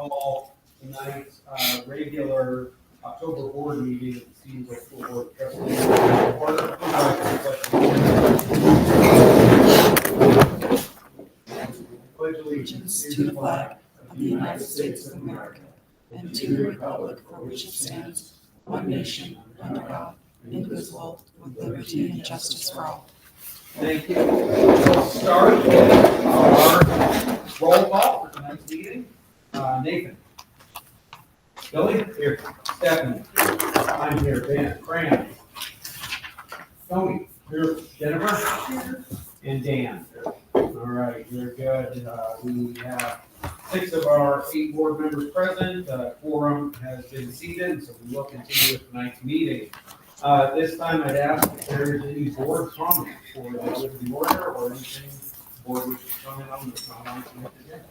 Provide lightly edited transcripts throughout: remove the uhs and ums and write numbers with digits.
call tonight's regular October board meeting at the Stevensville School Board of Trustees. Order. Pledge allegiance To the flag of the United States of America and to the republic for which it stands, one nation, under God, indivisible, with liberty and justice for all. Thank you. We'll start with our roll call for tonight's meeting. Nathan. Billy? Here. Stephanie? I'm here. Dan? Fran? Tony? Here. Jennifer? Here. And Dan? All right, very good. We have 6 of our 8 board members present. Quorum has been seated, so we will continue with tonight's meeting. This time I'd ask if there is any board comment for the order or anything the board wishes to comment on that's not on tonight's agenda.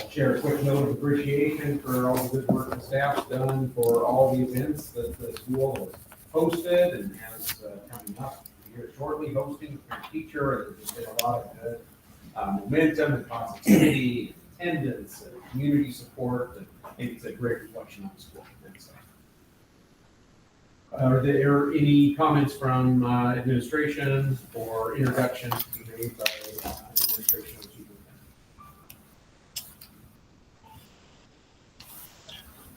I'll share a quick note of appreciation for all the good work the staff's done for all the events that the school has hosted and has coming up here shortly, hosting for teacher. There's just been a lot of good momentum and positivity, attendance, and community support, and I think it's a great reflection on the school. Are there any comments from administration or introductions to be made by administration?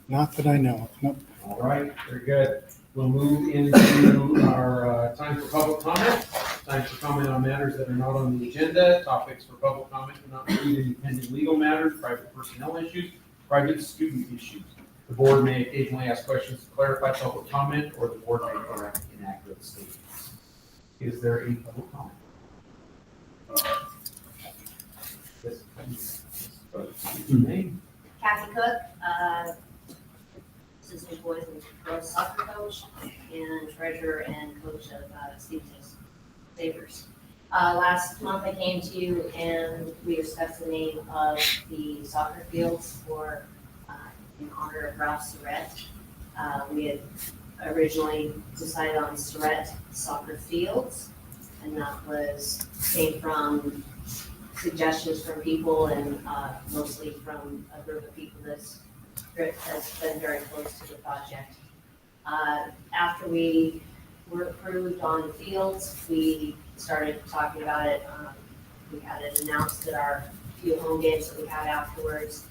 Not that I know of, nope. All right, very good. We'll move into our time for public comment. Time for comment on matters that are not on the agenda. Topics for public comment do not include any pending legal matters, private personnel issues, private student issues. The board may occasionally ask questions to clarify public comment, or the board may correct inaccurate statements. Is there any public comment? Name? Kathy Cook, assistant boys and girls soccer coach and treasurer and coach of Stevens Sabres. Last month I came to you and we discussed the name of the soccer fields for in honor of Ralph Surratt. We had originally decided on Surratt Soccer Fields, and that came from suggestions from people and mostly from a group of people that's been very close to the project. After we were approved on the fields, we started talking about it. We had it announced at our few home games that we had afterwards.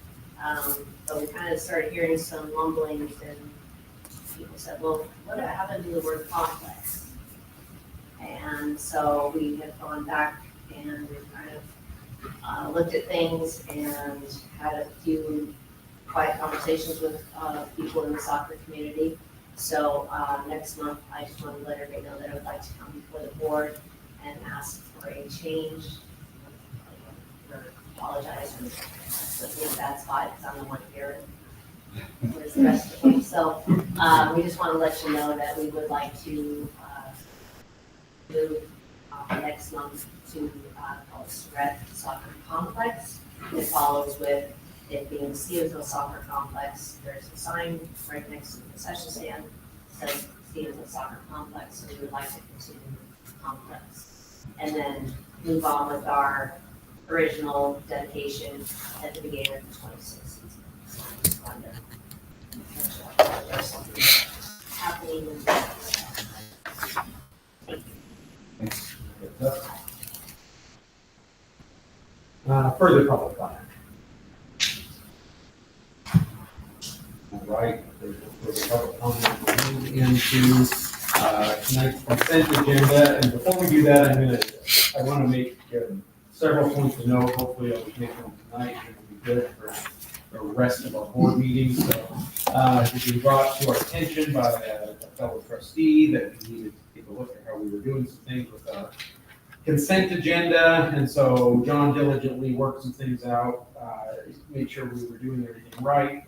But we kind of started hearing some mumblings, and people said, well, what happened to the word complex? And so we have gone back and we've kind of looked at things and had a few quiet conversations with people in the soccer community. So next month, I just want to let everybody know that I would like to come before the board and ask for a change, or apologize for putting me in a bad spot because I'm the one here. And where's the rest of them? So we just want to let you know that we would like to move next month to called Surratt Soccer Complex. It follows with it being Stevensville Soccer Complex. There's a sign right next to the concession stand that says Stevensville Soccer Complex, so we would like to continue complex. And then move on with our original dedication at the beginning of the 26th season. So I just wanted to make sure there's something happening. Thank you. Further public comment. All right, there's no further public comment. We'll move into tonight's consent agenda, and before we do that, I want to make several points of note. Hopefully I'll make them tonight, and it'll be good for the rest of our board meetings. So it's been brought to our attention by a fellow trustee that we needed to take a look at how we were doing some things with our consent agenda, and so John diligently worked some things out, made sure we were doing everything right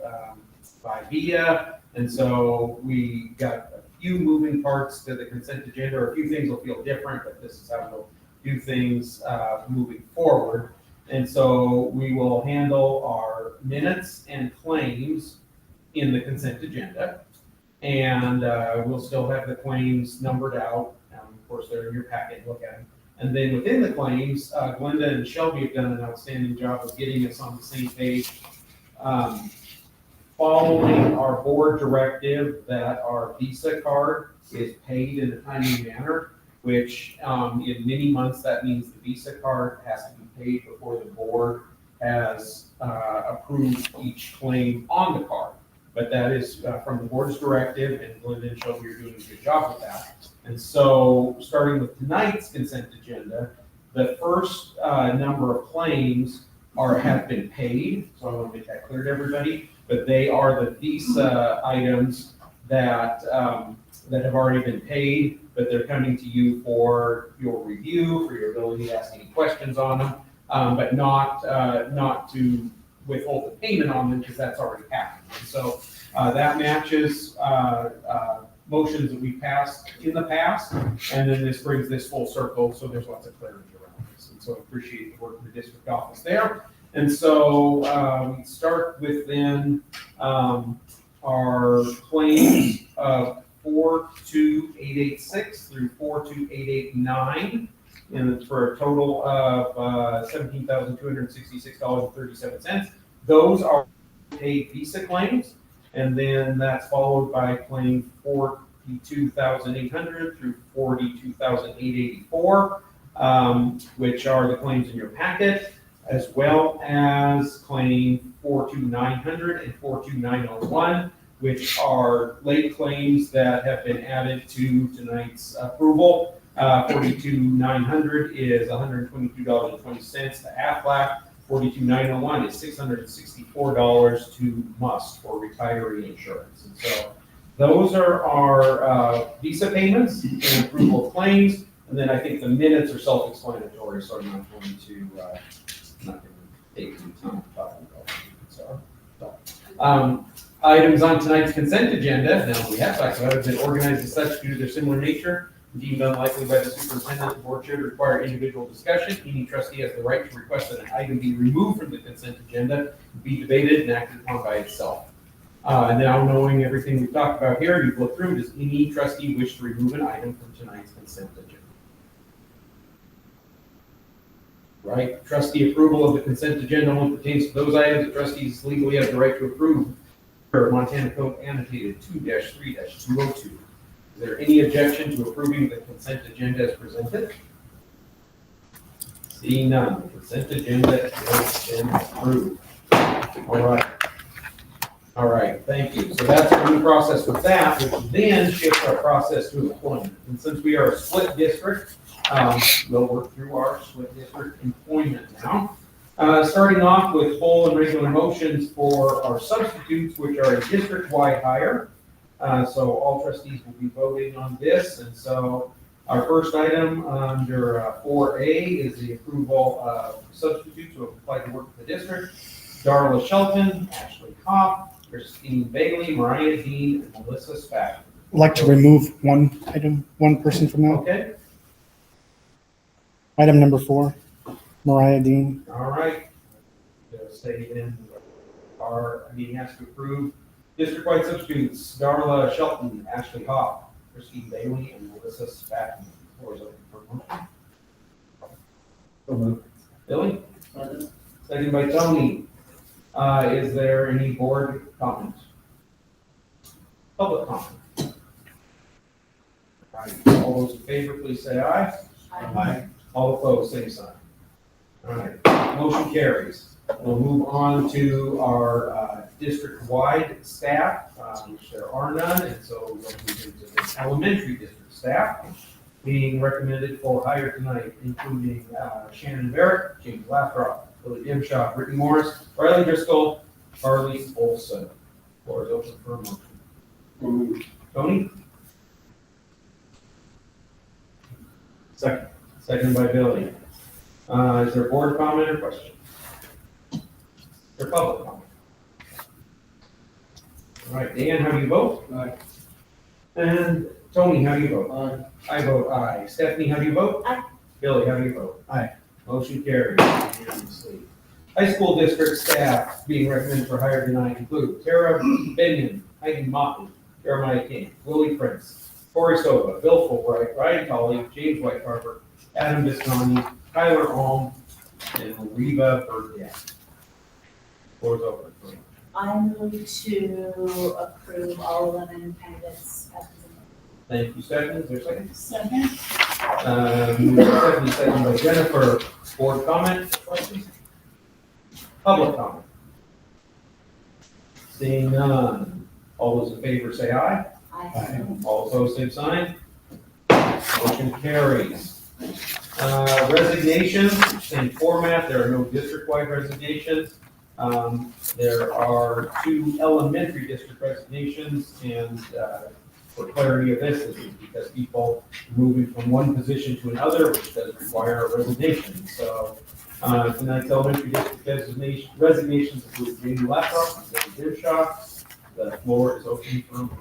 by VIA, and so we got a few moving parts to the consent agenda, or a few things will feel different, but this is how we'll do things moving forward. And so we will handle our minutes and claims in the consent agenda, and we'll still have the claims numbered out of course, they're in your packet, look at them. And then within the claims, Glenda and Shelby have done an outstanding job of getting us on the same page. Following our board directive that our Visa card is paid in a timely manner, which in many months, that means the Visa card has to be paid before the board has approved each claim on the card. But that is from the board's directive, and Glenda and Shelby are doing a good job with that. And so, starting with tonight's consent agenda, the first number of claims have been paid, so I want to make that clear to everybody, but they are the Visa items that have already been paid, but they're coming to you for your review, for your ability to ask any questions on them, but not to withhold the payment on them because that's already happened. And so that matches motions that we passed in the past, and then this brings this full circle, so there's lots of clarity around this. And so I appreciate the work of the district office there. And so we start with then our claims of 42886 through 42889, and for a total of $17,266.37. Those are paid Visa claims, and then that's followed by claim 42,800 through 42,884, which are the claims in your packet, as well as claim 42900 and 42901, which are late claims that have been added to tonight's approval. 42900 is $122.20 to Aflac. 42901 is $664 to Must for retiree insurance. And so those are our Visa payments and approval of claims. And then I think the minutes are self-explanatory, so I'm not going to take any time talking about it. So, items on tonight's consent agenda, now we have talked about it, have been organized as such due to their similar nature, deemed unlikely by the superintendent. The board should require individual discussion. Any trustee has the right to request that an item be removed from the consent agenda, be debated and acted upon by itself. Now knowing everything we've talked about here, you've looked through, does any trustee wish to remove an item from tonight's consent agenda? Right, trustee approval of the consent agenda only pertains to those items that trustees legally have the right to approve per Montana Code annotated 2-3-202. Is there any objection to approving the consent agenda as presented? Seeing none, the consent agenda has been approved. All right, thank you. So that's our new process with that, which then shifts our process to employment. And since we are a split district, we'll work through our split district employment now. Starting off with full and regular motions for our substitutes, which are a district-wide hire. So all trustees will be voting on this. And so our first item under 4A is the approval of substitutes who have applied to work for the district. Darla Shelton, Ashley Kopp, Christine Bailey, Mariah Dean, and Melissa Spack. I'd like to remove one item, one person from that. Okay, Item number 4, Mariah Dean. all right. Say then our meeting has to approve district-wide substitutes, Darla Shelton, Ashley Kopp, Christine Bailey, and Melissa Spack. Floor is open for motion. So moved. Billy? Second by Tony. Is there any board comments? Public comment? All right, all those in favor, please say aye. Aye. All opposed, same sign. All right, motion carries. We'll move on to our district-wide staff, which there are none, and so we'll move into the elementary district staff being recommended for hire tonight, including Shannon Barrett, James Lathrop, Billy Dimshaw, Brittany Morris, Riley Driscoll, Carly Olson. Floor is open for a motion. Tony? Second. Second by Billy. Is there board comment or question? Or public comment? All right, Dan, how do you vote? Aye. And Tony, how do you vote? Aye. I vote aye. Stephanie, how do you vote? Aye. Billy, how do you vote? Aye. Motion carries unanimously. High school district staff being recommended for hire tonight include Tara Benyon, Heidi Motley, Jeremiah King, Willie Prince, Corey Sova, Bill Fulbright, Ryan Colley, James White Carver, Adam Bisconi, Tyler Alm, and Reva Burdette. Floor is open. I move to approve all 11 candidates as presented. Thank you, Stephanie. Is there a second? Second. Moved second by Jennifer. Board comment, questions? Public comment? Seeing none. All those in favor say aye. Aye. All opposed, same sign. Motion carries. Resignations, same format. There are no district-wide resignations. There are 2 elementary district resignations, and for clarity of this is because people are moving from one position to another, which does require a resignation. So tonight's elementary district resignations include Jamie Laptop and Jim Shaw. The floor is open for a motion.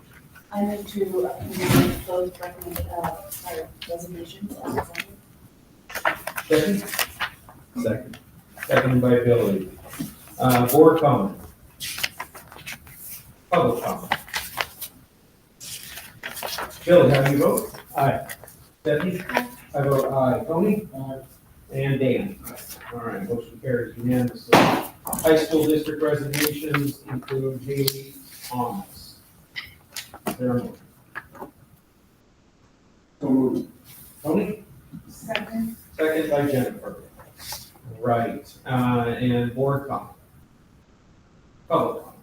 I move to approve those recommended resignations as presented. Second. Seconded by Billy. Board comment. Public comment. Billy, how do you vote? Aye. Stephanie? I vote aye. Tony? Aye. And Dan? All right, motion carries unanimously. High school district resignations include Haley Thomas. Is there a motion? So moved. Tony? Second. Second by Jennifer. Right, and board comment. Public comment.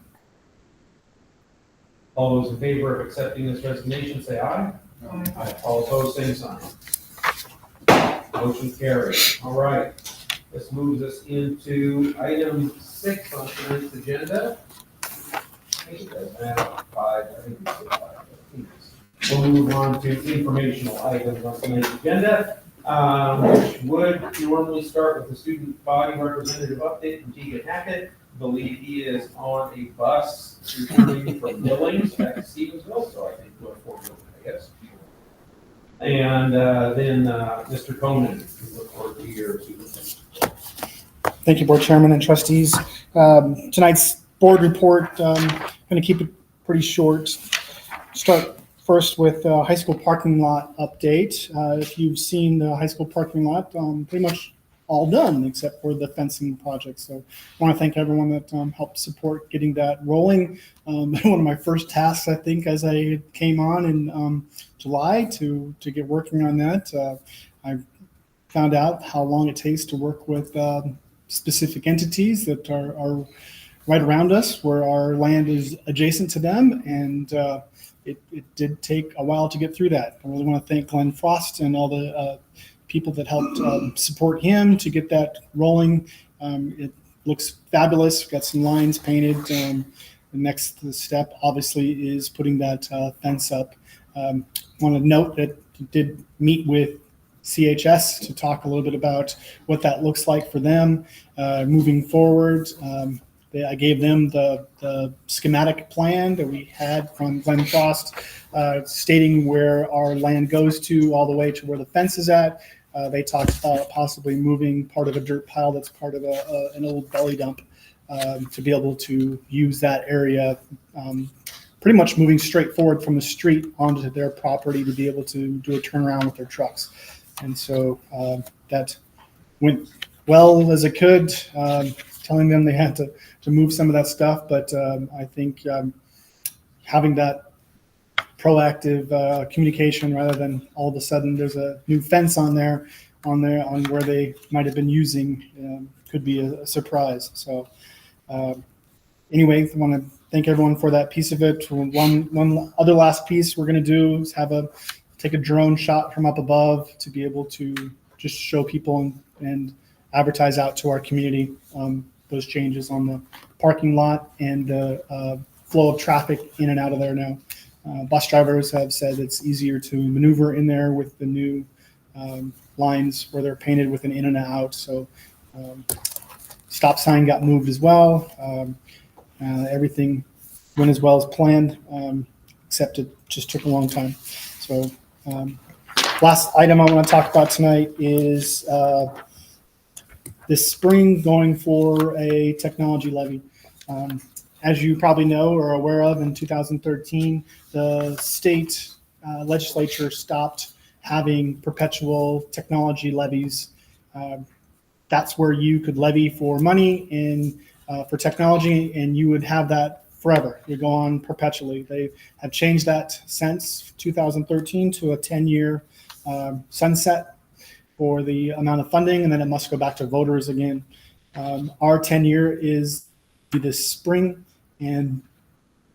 All those in favor of accepting this resignation, say aye. Aye. All opposed, same sign. Motion carries. All right, this moves us into item 6 on tonight's agenda. I think it does have 5, I think it's 5. We'll move on to informational items on tonight's agenda. Which would normally start with the student body representative update from Tegan Hackett. I believe he is on a bus returning from Billings back to Stevensville, so I think we'll afford it, I guess. And then Mr. Conan, we look forward to your supervision. Thank you, Board Chairman and trustees. Tonight's board report, going to keep it pretty short. Start first with high school parking lot update. If you've seen the high school parking lot, pretty much all done except for the fencing project. So I want to thank everyone that helped support getting that rolling. One of my first tasks, I think, as I came on in July to get working on that. I found out how long it takes to work with specific entities that are right around us, where our land is adjacent to them, and it did take a while to get through that. I really want to thank Glenn Frost and all the people that helped support him to get that rolling. It looks fabulous. We've got some lines painted. The next step, obviously, is putting that fence up. I want to note that I did meet with CHS to talk a little bit about what that looks like for them moving forward. I gave them the schematic plan that we had from Glenn Frost, stating where our land goes to all the way to where the fence is at. They talked about possibly moving part of a dirt pile that's part of an old belly dump to be able to use that area, pretty much moving straight forward from the street onto their property to be able to do a turnaround with their trucks. And so that went well as it could, telling them they had to move some of that stuff. But I think having that proactive communication rather than all of a sudden there's a new fence on where they might have been using could be a surprise. So anyway, I want to thank everyone for that piece of it. One other last piece we're going to do is take a drone shot from up above to be able to just show people and advertise out to our community those changes on the parking lot and the flow of traffic in and out of there now. Bus drivers have said it's easier to maneuver in there with the new lines where they're painted with an in and out. So stop sign got moved as well. Everything went as well as planned, except it just took a long time. So last item I want to talk about tonight is this spring going for a technology levy. As you probably know or are aware of, in 2013, the state legislature stopped having perpetual technology levies. That's where you could levy for money for technology, and you would have that forever. You go on perpetually. They have changed that since 2013 to a 10-year sunset for the amount of funding, and then it must go back to voters again. Our 10-year is this spring, and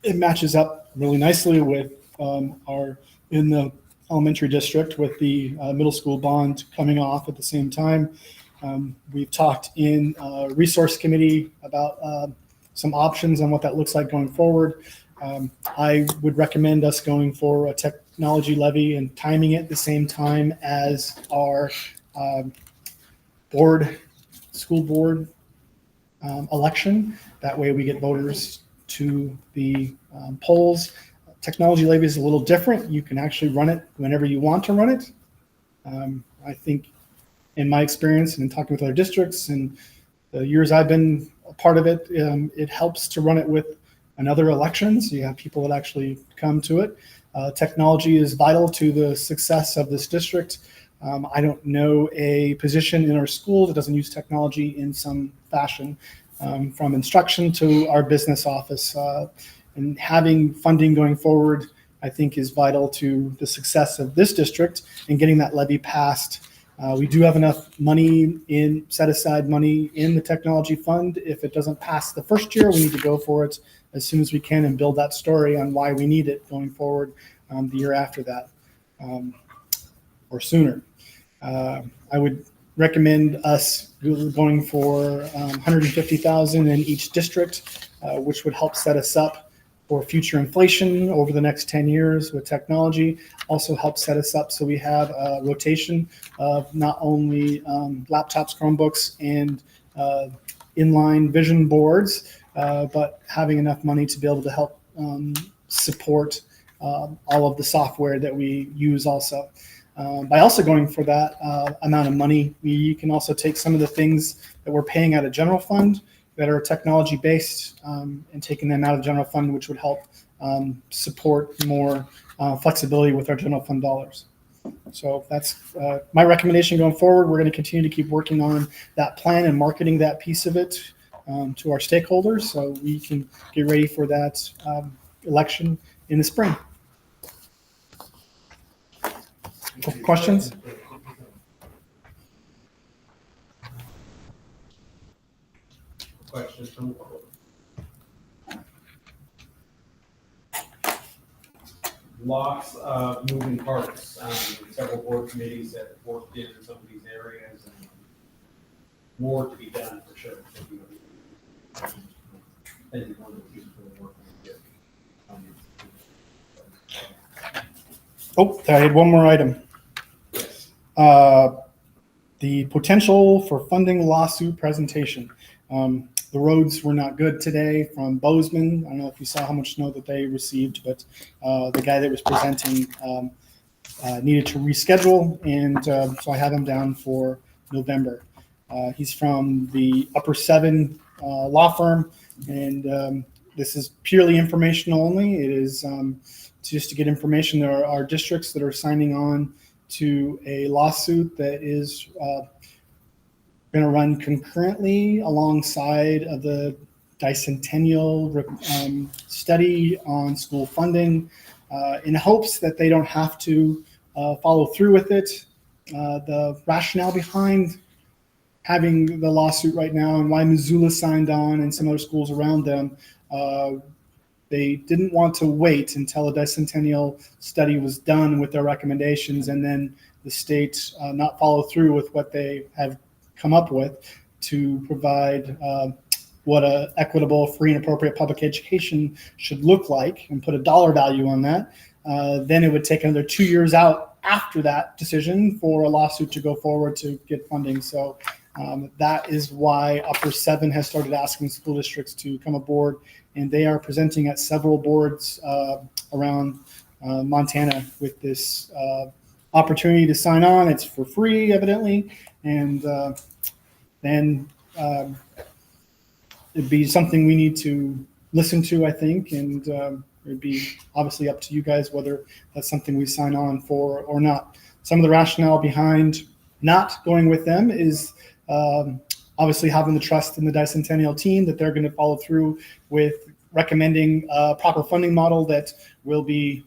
it matches up really nicely with in the elementary district with the middle school bond coming off at the same time. We've talked in resource committee about some options on what that looks like going forward. I would recommend us going for a technology levy and timing it the same time as our school board election. That way we get voters to the polls. Technology levy is a little different. You can actually run it whenever you want to run it. I think in my experience and in talking with other districts and the years I've been a part of it, it helps to run it with another election. So you have people that actually come to it. Technology is vital to the success of this district. I don't know a position in our school that doesn't use technology in some fashion, from instruction to our business office. And having funding going forward, I think, is vital to the success of this district and getting that levy passed. We do have enough money set aside money in the technology fund. If it doesn't pass the first year, we need to go for it as soon as we can and build that story on why we need it going forward the year after that, or sooner. I would recommend us going for $150,000 in each district, which would help set us up for future inflation over the next 10 years with technology. Also helps set us up so we have a rotation of not only laptops, Chromebooks, and inline vision boards, but having enough money to be able to help support all of the software that we use also. By also going for that amount of money, we can also take some of the things that we're paying out of general fund that are technology based and taking them out of general fund, which would help support more flexibility with our general fund dollars. So that's my recommendation going forward. We're going to continue to keep working on that plan and marketing that piece of it to our stakeholders so we can get ready for that election in the spring. Questions? Questions from the board? Lots of moving parts. Several board committees that worked in some of these areas, and more to be done for sure. Thank you for the work we did. Oh, I had one more item. Yes. The potential for funding lawsuit presentation. The roads were not good today from Bozeman. I don't know if you saw how much snow that they received, but the guy that was presenting needed to reschedule, and so I have him down for November. He's from the Upper Seven law firm, and this is purely informational only. It is just to get information. There are districts that are signing on to a lawsuit that is going to run concurrently alongside of the Bicentennial study on school funding in hopes that they don't have to follow through with it. The rationale behind having the lawsuit right now and why Missoula signed on and some other schools around them, they didn't want to wait until a Bicentennial study was done with their recommendations and then the state not follow through with what they have come up with to provide what a equitable, free, and appropriate public education should look like and put a dollar value on that. Then it would take another 2 years out after that decision for a lawsuit to go forward to get funding. So that is why Upper Seven has started asking school districts to come aboard, and they are presenting at several boards around Montana with this opportunity to sign on. It's for free, evidently, and then it'd be something we need to listen to, I think, and It'd be obviously up to you guys whether that's something we sign on for or not. Some of the rationale behind not going with them is obviously having the trust in the Bicentennial team that they're going to follow through with recommending a proper funding model that will be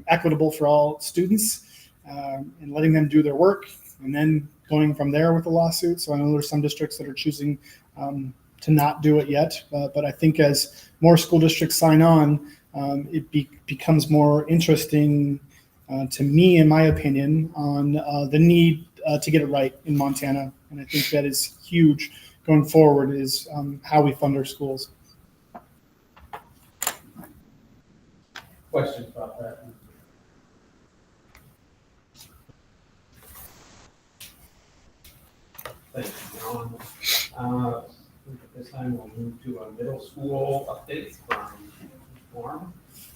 equitable for all students, and letting them do their work, and then going from there with the lawsuit. So I know there's some districts that are choosing to not do it yet, but I think as more school districts sign on, it becomes more interesting to me, in my opinion, on the need to get it right in Montana. And I think that is huge going forward, is how we fund our schools. Questions about that? Thank you, John. At this time, we'll move to a middle school updates from Norm.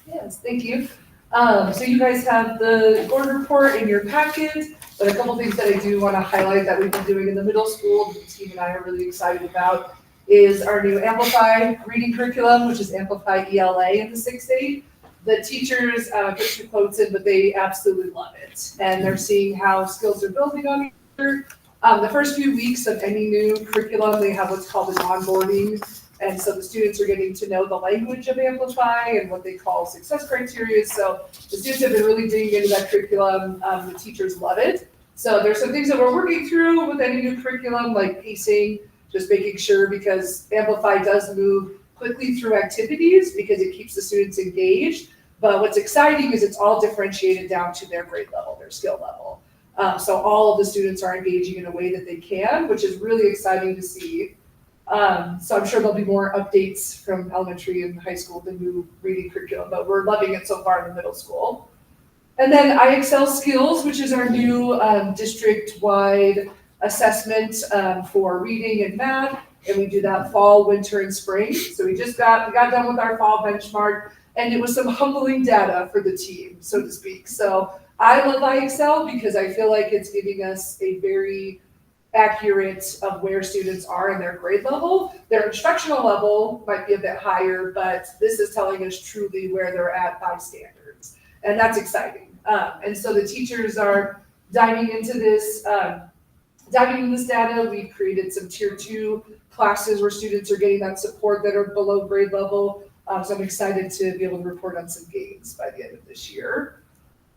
Yes, thank you. So you guys have the board report in your packet, but a couple things that I do want to highlight that we've been doing in the middle school, that Steve and I are really excited about, is our new Amplify reading curriculum, which is Amplify ELA in the 6th grade. The teachers put some quotes in, but they absolutely love it. And they're seeing how skills are building on each other. The first few weeks of any new curriculum, they have what's called an onboarding. And so the students are getting to know the language of Amplify and what they call success criteria. So the students have been really digging into that curriculum. The teachers love it. So there's some things that we're working through with any new curriculum, like pacing, just making sure, because Amplify does move quickly through activities because it keeps the students engaged. But what's exciting is it's all differentiated down to their grade level, their skill level. So all of the students are engaging in a way that they can, which is really exciting to see. So I'm sure there'll be more updates from elementary and high school, the new reading curriculum, but we're loving it so far in the middle school. And then IXL Skills, which is our new district-wide assessment for reading and math. And we do that fall, winter, and spring. So we got done with our fall benchmark, and it was some humbling data for the team, so to speak. So I love IXL because I feel like it's giving us a very accurate of where students are in their grade level. Their instructional level might be a bit higher, but this is telling us truly where they're at by standards. And that's exciting. And so the teachers are diving into this data. We've created some tier 2 classes where students are getting that support that are below grade level. So I'm excited to be able to report on some gains by the end of this year.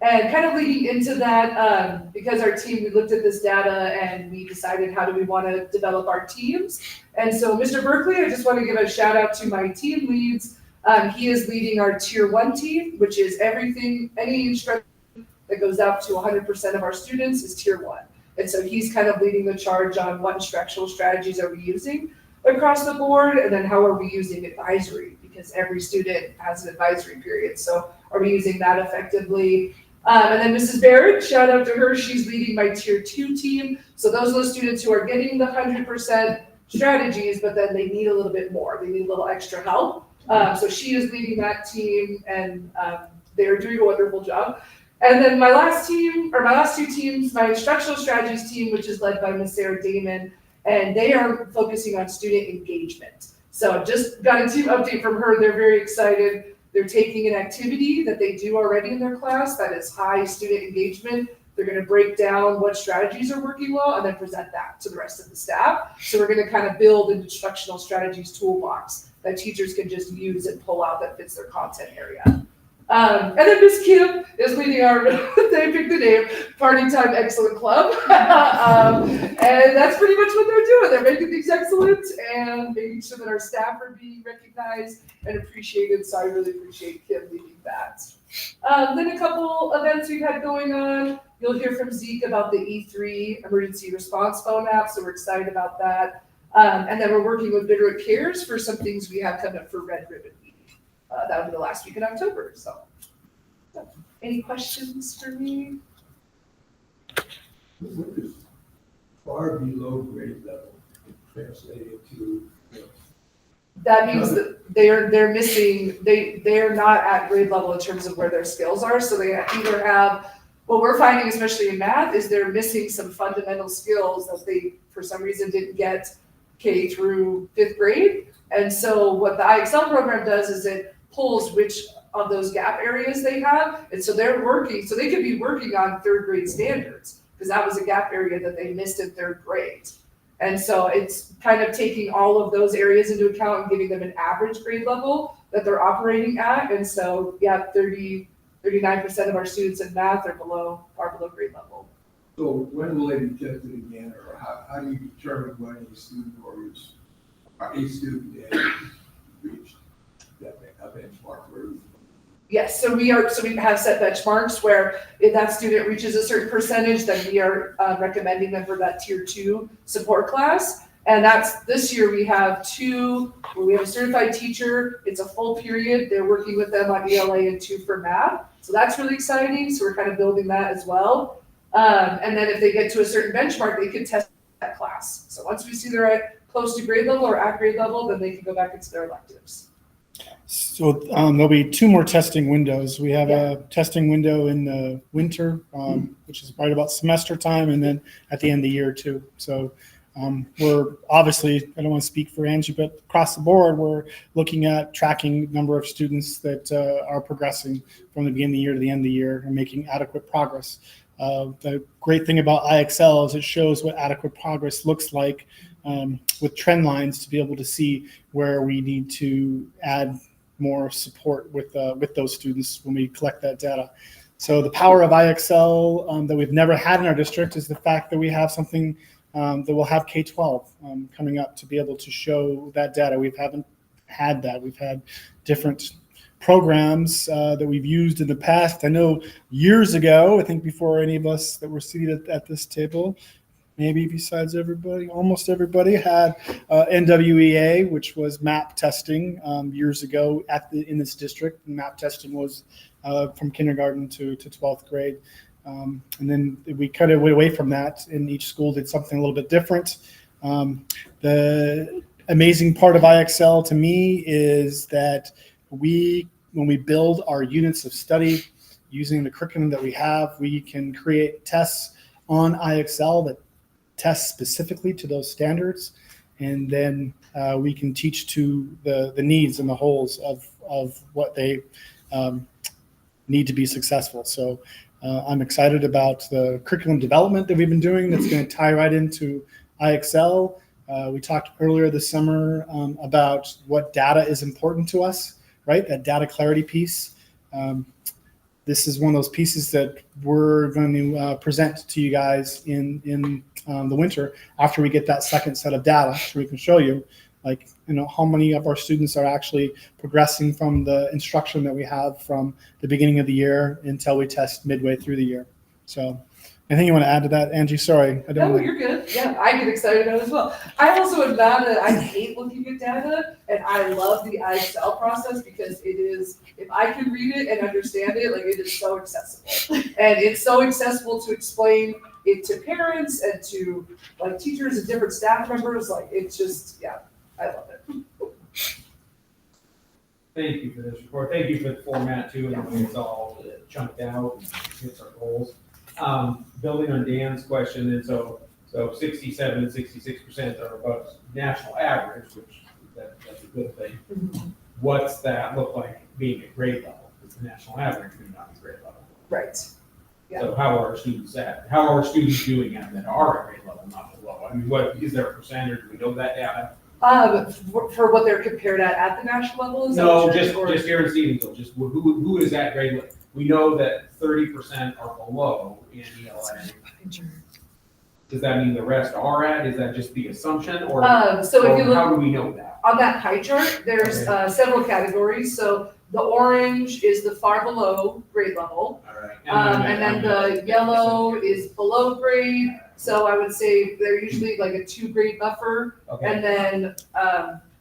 And kind of leading into that, because our team, we looked at this data and we decided how do we want to develop our teams. And so Mr. Berkeley, I just want to give a shout out to my team leads. He is leading our tier 1 team, which is everything, any instruction that goes out to 100% of our students is tier 1. And so he's kind of leading the charge on what instructional strategies are we using across the board, and then how are we using advisory, because every student has an advisory period. So are we using that effectively? And then Mrs. Barrett, shout out to her, she's leading my tier 2 team. So those are the students who are getting the 100% strategies, but then they need a little bit more. They need a little extra help. So she is leading that team, and they're doing a wonderful job. And then my last two teams, my instructional strategies team, which is led by Ms. Sarah Damon, and they are focusing on student engagement. So just got a team update from her. They're very excited. They're taking an activity that they do already in their class that is high student engagement. They're going to break down what strategies are working well and then present that to the rest of the staff. So we're going to kind of build an instructional strategies toolbox that teachers can just use and pull out that fits their content area. And then Miss Kim is leading our, they picked the name, Party Time Excellent Club. And that's pretty much what they're doing. They're making things excellent and making sure that our staff are being recognized and appreciated. So I really appreciate Kim leading that. Then a couple events we've had going on. You'll hear from Zeke about the E3 emergency response phone app. So we're excited about that. And then we're working with Bitterroot Cares for some things we have coming up for Red Ribbon Week. That'll be the last week in October. So, any questions for me? What is far below grade level translated to? That means that they're missing. They're not at grade level in terms of where their skills are. So they either have, what we're finding, especially in math, is they're missing some fundamental skills that they, for some reason, didn't get K through 5th grade. And so what the IXL program does is it pulls which on those gap areas they have. And so they're working, so they could be working on third grade standards, because that was a gap area that they missed in third grade. And so it's kind of taking all of those areas into account and giving them an average grade level that they're operating at. And so, yeah, 39% of our students in math are below grade level. So when will they be tested again, or how do you determine when a student has reached that benchmark where? Yes, so we have set benchmarks where if that student reaches a certain percentage, then we are recommending them for that tier 2 support class. And this year we have a certified teacher, it's a full period, they're working with them on ELA and 2 for math. So that's really exciting, so we're kind of building that as well. And then if they get to a certain benchmark, they can test that class. So once we see they're at close to grade level or at grade level, then they can go back into their electives. So there'll be 2 more testing windows. We have a testing window in the winter, which is right about semester time, and then at the end of the year too. So we're obviously, I don't want to speak for Angie, but across the board, we're looking at tracking number of students that are progressing from the beginning of the year to the end of the year and making adequate progress. The great thing about IXL is it shows what adequate progress looks like with trend lines to be able to see where we need to add more support with those students when we collect that data. So the power of IXL that we've never had in our district is the fact that we have something that will have K-12 coming up to be able to show that data. We haven't had that. We've had different programs that we've used in the past. I know years ago, I think before any of us that were seated at this table, maybe besides everybody, almost everybody had NWEA, which was MAP testing years ago in this district. MAP testing was from kindergarten to 12th grade. And then we kind of went away from that, and each school did something a little bit different. The amazing part of IXL to me is that when we build our units of study using the curriculum that we have, we can create tests on IXL that test specifically to those standards, and then we can teach to the needs and the holes of what they need to be successful. So I'm excited about the curriculum development that we've been doing that's going to tie right into IXL. We talked earlier this summer about what data is important to us, right? That data clarity piece. This is one of those pieces that we're going to present to you guys in the winter after we get that second set of data, so we can show you, like, how many of our students are actually progressing from the instruction that we have from the beginning of the year until we test midway through the year. So anything you want to add to that, Angie? Sorry, I don't. No, you're good. Yeah, I get excited about it as well. I also am I hate looking at data, and I love the IXL process because it is, if I can read it and understand it, like, it is so accessible. And it's so accessible to explain it to parents and to, like, teachers and different staff members. Like, it's just, yeah, I love it. Thank you for this report. Thank you for the format too, and the way it's all chunked out and hits our goals. Building on Dan's question, and so 67 and 66% are above national average, which that's a good thing. Mm-hmm. What's that look like being at grade level? Because the national average may not be grade level. Right. Yeah. So how are our students at? How are our students doing at that are at grade level, not below? I mean, what is there a percentage? Do we know that data? For what they're compared at the national level? Is that No, what you're- just here in Stevensville. Just who is at grade level? We know that 30% are below in ELA. Does that mean the rest are at? Is that just the assumption, or So if you look how do we know that? on that pie chart, there's several categories. So the orange is the far below grade level. All right. And then the yellow is below grade. So I would say they're usually like a 2 grade buffer. Okay. And then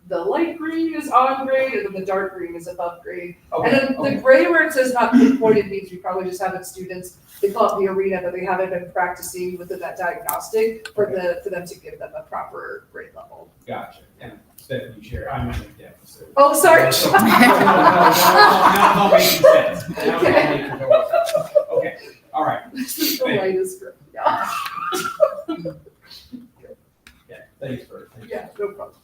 the light green is on grade, and then the dark green is above grade. Okay. And then the gray where it says not pinpointed means we probably just haven't students, they call it the arena, but they haven't been practicing within that diagnostic for them to give them a proper grade level. Gotcha. And Stephanie, share. I'm in the deficit. Oh, sorry. So, no, now it's all making sense. Now it's all making sense. Okay. All right. This is the lightest group. Yeah. Yeah. Thanks for. Yeah, no problem.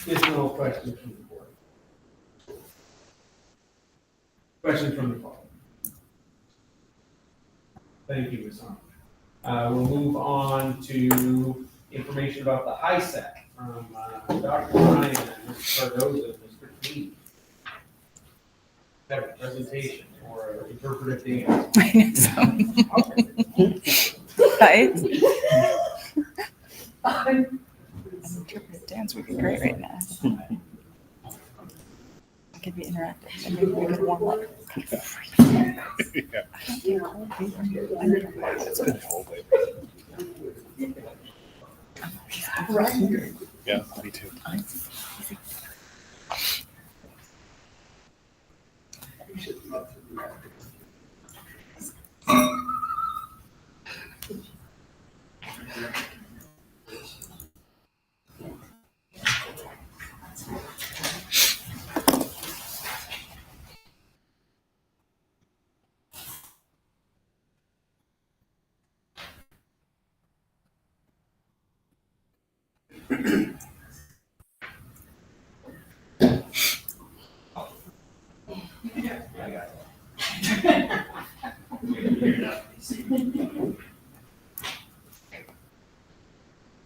Additional questions from the board? Questions from the public? Thank you, Ms. Arnold. We'll move on to information about the HISEC from Dr. Ryan and Mr. Cardoza and Mr. King. Have a presentation or interpretive dance. Right? Interpretive dance would be great right now. It could be interactive, and maybe we could warm up. Yeah, me too.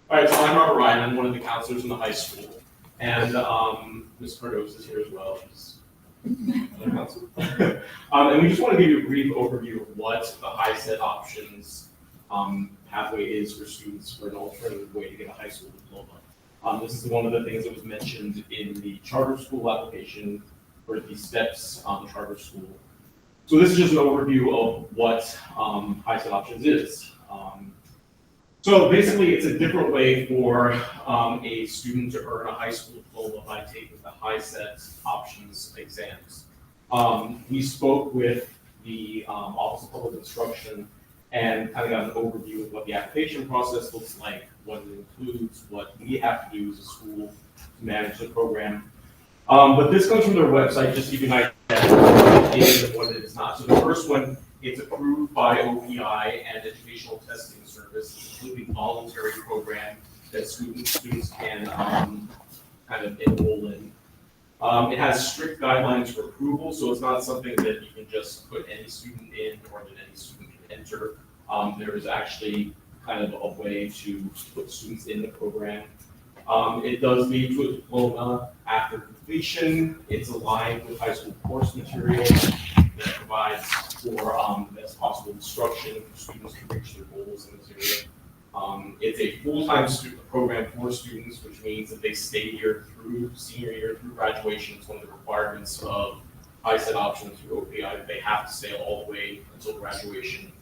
All right, so I'm Robert Ryan. I'm one of the counselors in the high school, and Ms. Cardoza is here as well. She's another counselor. And we just want to give you a brief overview of what the HiSET options pathway is for students for an alternative way to get a high school diploma. This is one of the things that was mentioned in the charter school application for the STEPS charter school. So this is just an overview of what HiSET options is. So basically, it's a different way for a student to earn a high school diploma by taking the HiSET options exams. We spoke with the Office of Public Instruction and kind of got an overview of what the application process looks like, what it includes, what we have to do as a school to manage the program. But this comes from their website, just to give you an idea of what it is not. So the first one, it's approved by OPI and Educational Testing Service, including voluntary program that students can kind of enroll in. It has strict guidelines for approval, so it's not something that you can just put any student in or that any student can enter. There is actually kind of a way to put students in the program. It does lead to a diploma after completion. It's aligned with high school course material that provides for the best possible instruction for students to reach their goals in this area. It's a full-time student program for students, which means that they stay here through senior year, through graduation. It's one of the requirements of HiSET options through OPI that they have to stay all the way until graduation.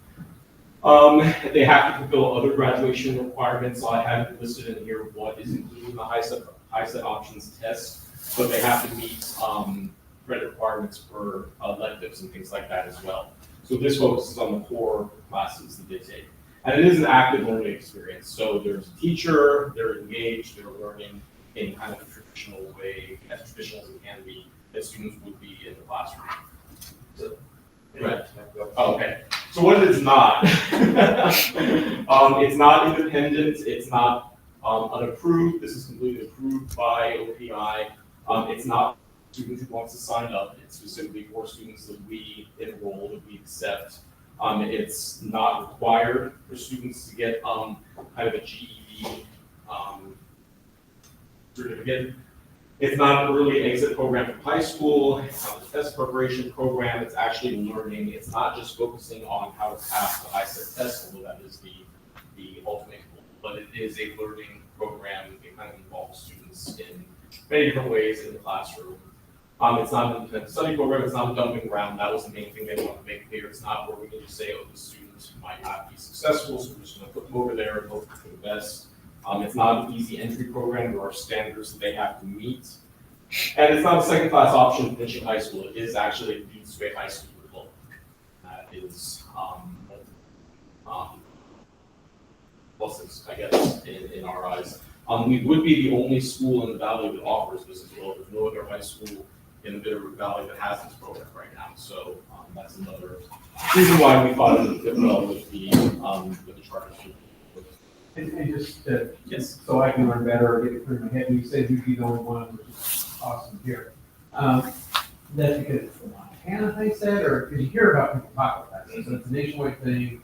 They have to fulfill other graduation requirements. So I haven't listed in here what is included in the HiSET options test, but they have to meet credit requirements for electives and things like that as well. So this focuses on the core classes that they take. And it is an active learning experience. So there's a teacher, they're engaged, they're learning in kind of a traditional way, as traditional as it can be, that students would be in the classroom. So, right. Oh, okay. So what it is not, it's not independent, it's not unapproved, this is completely approved by OPI. It's not students who wants to sign up, it's specifically for students that we enroll, that we accept. It's not required for students to get kind of a GED certificate. It's not an early exit program from high school, it's not a test preparation program, it's actually learning. It's not just focusing on how to pass the HiSET test, although that is the ultimate goal, but it is a learning program. It kind of involves students in many different ways in the classroom. It's not an independent study program, it's not a dumping ground. That was the main thing they wanted to make clear. It's not where we can just say, oh, the student might not be successful, so we're just gonna put them over there and hope for the best. It's not an easy entry program. There are standards that they have to meet. And it's not a second class option finishing high school. It is actually a deemed straight high school diploma. That is pluses, I guess, in our eyes. We would be the only school in the valley that offers this as well. There's no other high school in the Bitterroot Valley that has this program right now. So that's another reason why we thought it would fit well with the charter school. And just Yes. so I can learn better or get it through my head, you said you'd be the only one, which is awesome here. That's because it's a lot. Montana, they said, or did you hear about people talk about that? So it's a nationwide thing.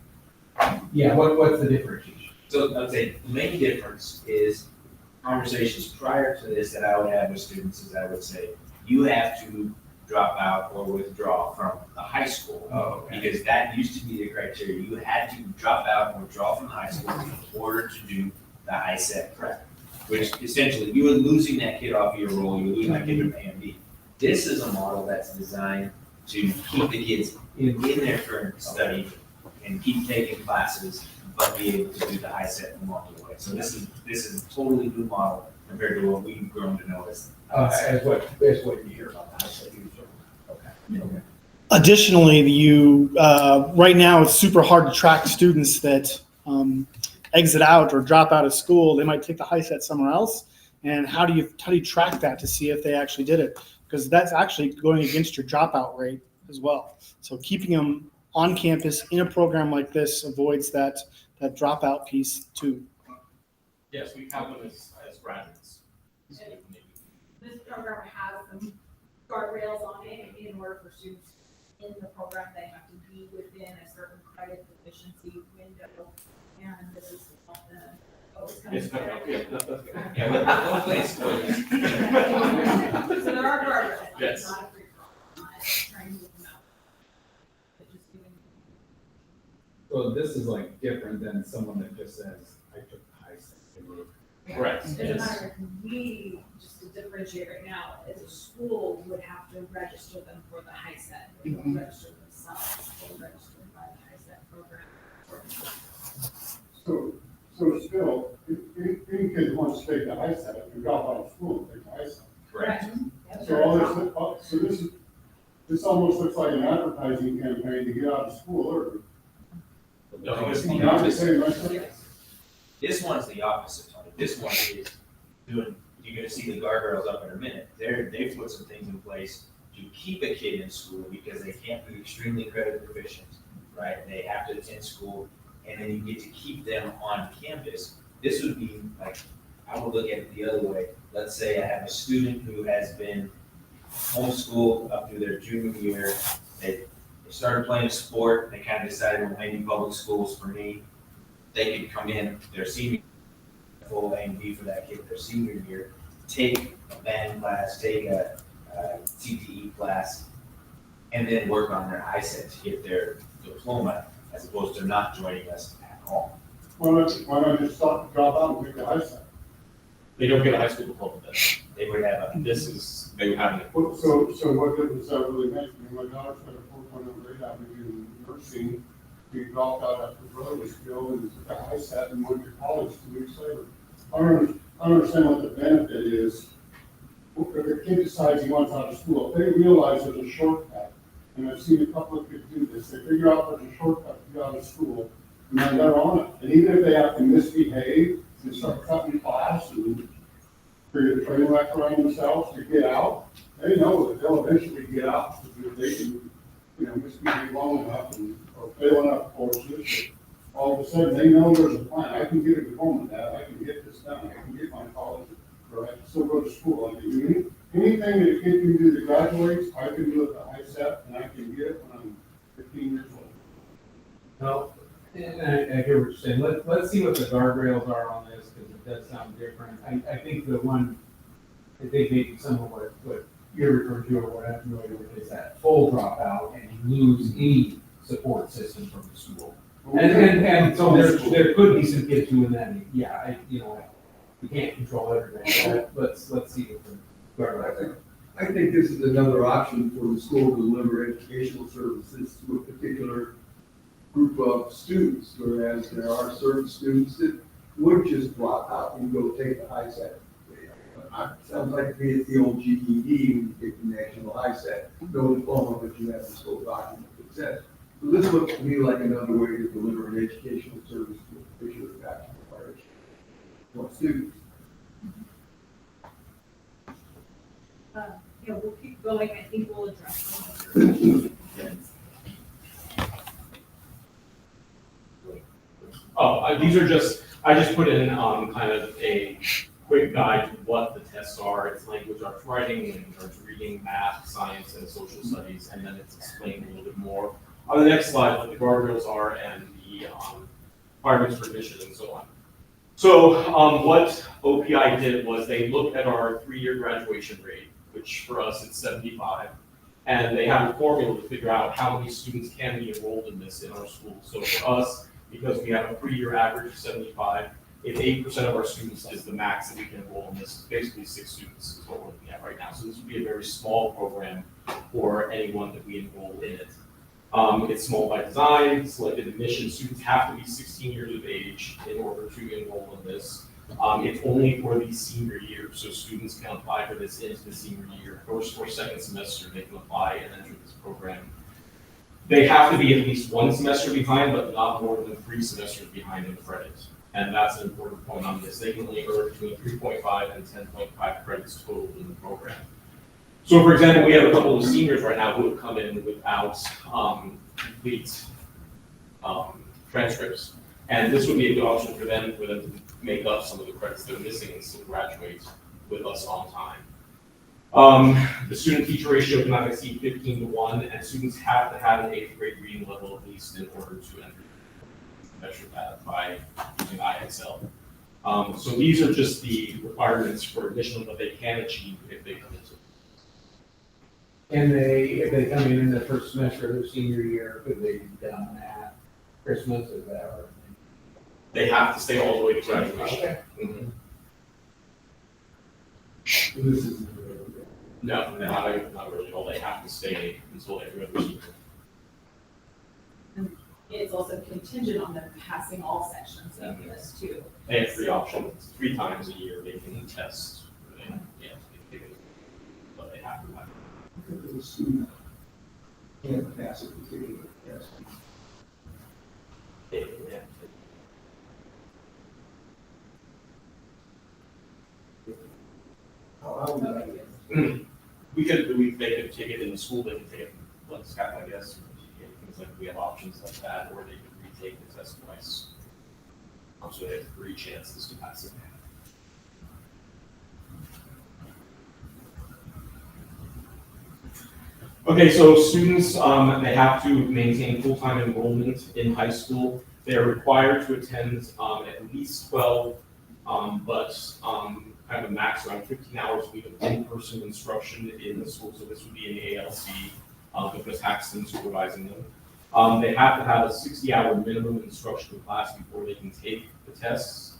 Yeah, what's the differentiation? So I'd say the main difference is conversations prior to this that I would have with students is I would say, you have to drop out or withdraw from the high school. Oh, okay. Because that used to be the criteria. You had to drop out and withdraw from the high school in order to do the ISET prep. Which essentially, you were losing that kid off your roll, you were losing that kid to A and B. This is a model that's designed to keep the kids in their current study and keep taking classes, but be able to do the ISET in multiple ways. So this is a totally new model compared to what we've grown to know as. As what you hear about that. Okay. Additionally, right now it's super hard to track students that exit out or drop out of school. They might take the HiSET somewhere else. And how do you track that to see if they actually did it? Because that's actually going against your dropout rate as well. So keeping them on campus in a program like this avoids that dropout piece too. Yes, we count them as graduates. This program has some guardrails on it. In order for students in the program, they have to be within a certain credit efficiency window. And this is not the, It's not, yeah, that's good. Yeah, don't play spoilers. So there are guardrails. Yes. It's not a free for all. I'm not trying to move them out. But just giving. So this is like different than someone that just says, I took the HiSET. Correct, It doesn't yes. matter if we, just to differentiate right now, as a school would have to register them for the HiSET. They don't register themselves, they're registered by the HiSET program. So still, if any kid wants to take the ISET, if you drop out of school, take the ISET. Correct. So this almost looks like an advertising campaign to get out of school early. No, it's the Not the opposite. same, right? This one's the opposite, Tony. This one is doing, you're gonna see the guardrails up in a minute. They've put some things in place to keep a kid in school because they can't be extremely credit proficient, right? They have to attend school, and then you get to keep them on campus. This would be like, I would look at it the other way. Let's say I have a student who has been homeschooled up through their junior year. They started playing a sport, they kind of decided, well, maybe public school's for me. They could come in their senior, full A and B for that kid their senior year, take a band class, take a CTE class, and then work on their ISET to get their diploma, as opposed to not joining us at all. Why not just drop out and take the ISET? They don't get a high school diploma then. They would have a, They would have it. So what difference does that really make? I mean, my daughter's got a 4.0 grade out in nursing. We dropped out after brother skill and took the ISET and went to college 2 weeks later. I don't understand what the benefit is. If a kid decides he wants out of school, if they realize there's a shortcut, and I've seen a couple of kids do this, they figure out there's a shortcut to get out of school, and then they're on it. And even if they have to misbehave and start cutting class and create a train wreck around themselves to get out, they know that they'll eventually get out if they can, misbehave long enough or fail enough courses. All of a sudden, they know there's a plan. I can get a diploma in that. I can get this done. I can get my college, or I can still go to school. I can do anything that a kid can do to graduate, I can do it at ISET, and I can get it when I'm 15 years old. No, and I hear what you're saying. Let's see what the guardrails are on this, because it does sound different. I think the one, I think maybe some of what you're referring to, or what I'm familiar with, is that full dropout, and you lose any support system from the school. And so there could be some kids doing that. Yeah, we can't control everything, but let's see what the guardrails are. I think this is another option for the school to deliver educational services to a particular group of students, whereas there are certain students that would just drop out and go take the ISET. Sounds like to me it's the old GED when you take the national ISET, no diploma, but you have this whole document that says. So this looks to me like another way to deliver an educational service to a particular bachelor or for students. We'll keep going. I think we'll address some of your questions. These are just, I just put in kind of a quick guide to what the tests are. It's language arts writing, language arts reading, math, science, and social studies, and then it's explained a little bit more on the next slide what the guardrails are and the requirements for admission and so on. So what OPI did was they looked at our 3-year graduation rate, which for us is 75, and they have a formula to figure out how many students can be enrolled in this in our school. So for us, because we have a 3-year average of 75, if 8% of our students is the max that we can enroll in this, basically 6 students is what we're looking at right now. So this would be a very small program for anyone that we enroll in it. It's small by design, selected admission. Students have to be 16 years of age in order to enroll in this. It's only for the senior year, so students can apply for this into the senior year. First or second semester, they can apply and enter this program. They have to be at least 1 semester behind, but not more than 3 semesters behind in credit. And that's an important point on this. They can only earn between 3.5 and 10.5 credits total in the program. So for example, we have a couple of seniors right now who have come in without complete transcripts. And this would be a good option for them to make up some of the credits they're missing and still graduate with us on time. The student-teacher ratio cannot exceed 15:1, and students have to have an 8th grade reading level at least in order to enter. Measure that by using IXL. So these are just the requirements for admission that they can achieve if they come into. And if they come in the first semester of their senior year, could they be done at Christmas, is that or? They have to stay all the way to graduation. Okay. Mhm. This is. No, not really. All they have to stay until they graduate. It's also contingent on them passing all sections of this too. They have 3 options. 3 times a year they can test. But they have to have. The student can't pass a particular test. Yeah. How would I get? They could take it in the school, they could take it like Scott, I guess, or things like, we have options like that, or they could retake the test twice. So they have 3 chances to pass it. Okay, so students, they have to maintain full-time enrollment in high school. They're required to attend at least 12, but kind of a max around 15 hours a week of in-person instruction in the school. So this would be an ALC with Ms. Haxton supervising them. They have to have a 60-hour minimum instructional class before they can take the tests.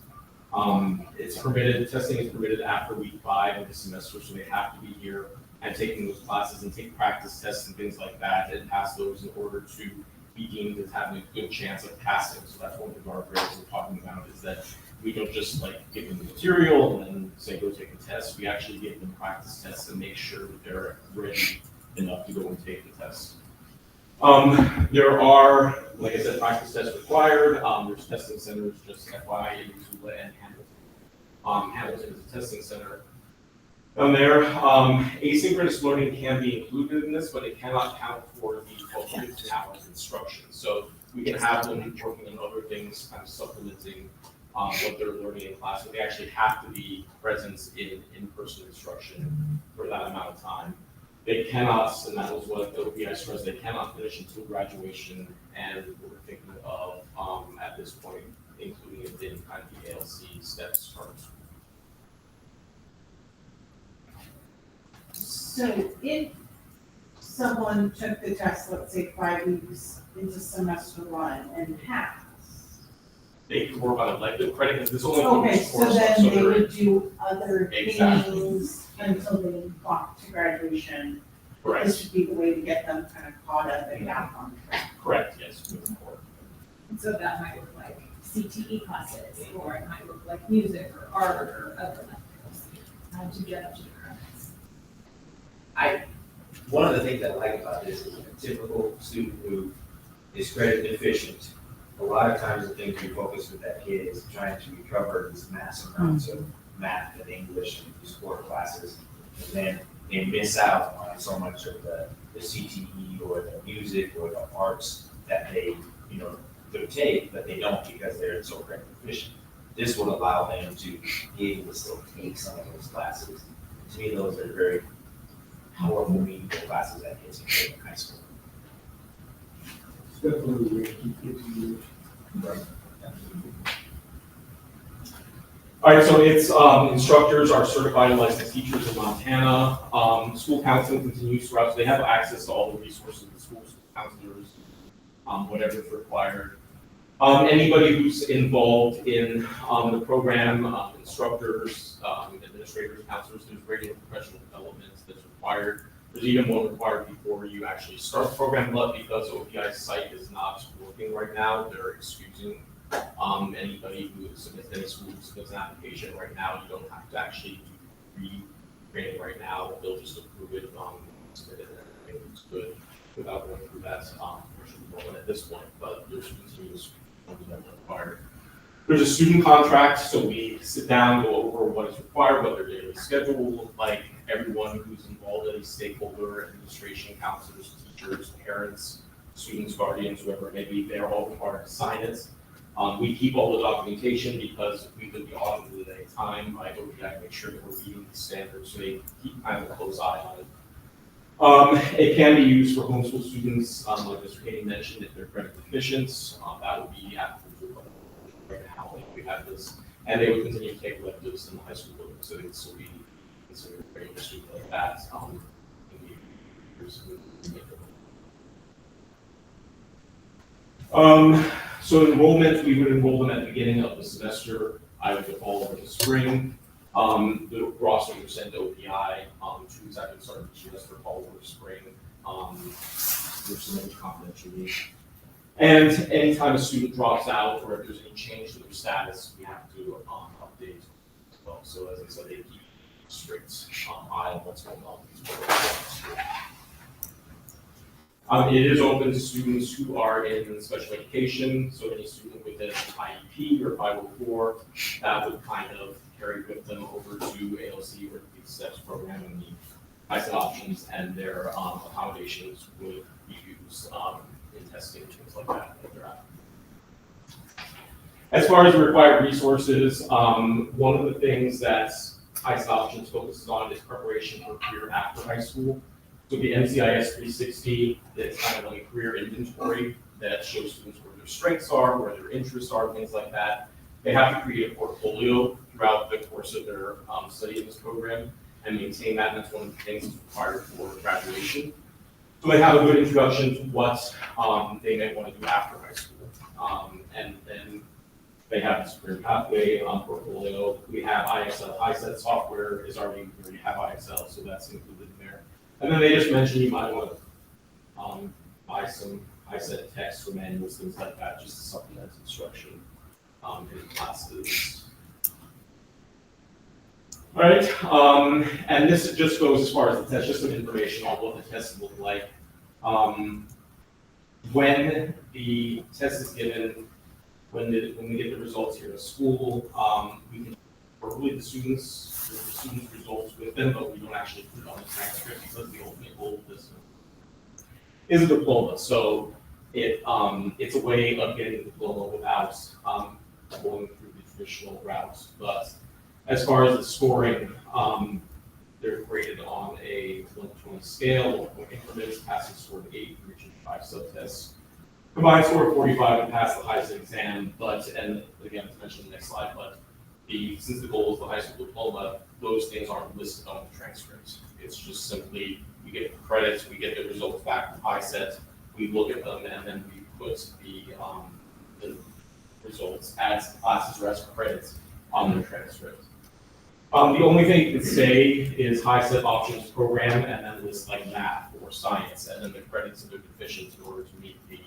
It's permitted, testing is permitted after week 5 of the semester, so they have to be here and taking those classes and take practice tests and things like that and pass those in order to be deemed as having a good chance of passing. So that's one of the guardrails we're talking about, is that we don't just like give them the material and then say go take the test. We actually give them practice tests and make sure that they're ready enough to go and take the test. There are, like I said, practice tests required. There's testing centers, just FYI, in Missoula and Hamilton. Hamilton is a testing center. On there, asynchronous learning can be included in this, but it cannot count for the 15 hours instruction. So we can have them working on other things, kind of supplementing what they're learning in class, but they actually have to be present in in-person instruction for that amount of time. They cannot, and that was what the OPI stressed, they cannot finish until graduation, and we're thinking of, at this point, including it in kind of the ALC steps first. So if someone took the test, let's say 5 weeks into semester 1 and passed. They can work on elective credit, because this only Okay, covers so course, then they they're- would do other Exactly. things until they got to graduation. Correct, This would be the way to get them kind of caught up and back on track. correct, yes, moving forward. And so that might look like CTE classes, or it might look like music or art or other methods to get up to the credits. One of the things I like about this is a typical student who is credit deficient. A lot of times the things we focus with that kid is trying to recover these massive amounts of math and English and these core classes. And then they miss out on so much of the CTE or the music or the arts that they, could take, but they don't because they're so credit deficient. this would allow them to be able to still take some of those classes. To me, those are very powerful, meaningful classes that kids can take in high school. It's definitely a way to keep kids engaged. Right. All right, so it's, instructors are certified and licensed teachers in Montana. School counseling continues throughout, so they have access to all the resources of the school counselors, whatever's required. Anybody who's involved in, the program, instructors, administrators, counselors, there's regular professional development that's required. There's even one required before you actually start the program, but because OPI's site is not working right now, they're excusing anybody who submits, any school who submits an application right now. You don't have to actually do re-training right now. They'll just approve it, submit it, and everything looks good without going through that portion of enrollment at this point, but there's continuous development required. There's a student contract, so we sit down, go over what is required, what their daily schedule will look like. Everyone who's involved, any stakeholder, administration, counselors, teachers, parents, students, guardians, whoever it may be, they're all required to sign it. We keep all the documentation because we could be audited at any time by OPI to make sure that we're meeting the standards, so they keep kind of a close eye on it. It can be used for homeschool students, like Mr. Haney mentioned, if they're credit deficient, that would be applicable right now, if we have this. And they would continue to take electives in the high school building, so they'd still be considered a regular student like that. So enrollment, we would enroll them at the beginning of the semester, either the fall or the spring. The roster would send to OPI, 2 weeks after the start of the semester, fall or spring. We're submitting confidentially. And anytime a student drops out or if there's any change to their status, we have to update as well. So as I said, they keep strict eye on what's going on. It is open to students who are in special education, so any student with an IEP or 504, that would kind of carry with them over to ALC or the STEPS program, and the ISET options and their accommodations would be used in testing, things like that. As far as the required resources, one of the things that ISET options focuses on is preparation for career after high school. So the NCIS 360, that's kind of like a career inventory that shows students where their strengths are, where their interests are, things like that. They have to create a portfolio throughout the course of their study in this program and maintain that, and that's one of the things that's required for graduation. So they have a good introduction to what they may want to do after high school. And then they have this career pathway portfolio. We have IXL, ISET software is already, we already have IXL, so that's included in there. And then they just mentioned you might want to buy some ISET text or manuals, things like that, just to supplement instruction in classes. All right, and this just goes as far as the test, just some information on what the test look like. When the test is given, when we get the results here at school, we can verbally the students' results with them, but we don't actually put it on the transcript because the ultimate goal of this is a diploma. So it's a way of getting a diploma without going through the traditional routes. But as far as the scoring, they're graded on a 1-20 scale, 1 point increments, passing score of 8, reaching 5 subtests. Combined score of 45 and pass the highest exam, and again, as mentioned in the next slide, but since the goal is the high school diploma, those things aren't listed on the transcripts. It's just simply, we get the credits, we get the results back from ISET, we look at them, and then we put the results as classes or as credits on the transcript. The only thing you can say is HiSET options program, and then list like math or science, and then the credits that are deficient in order to meet the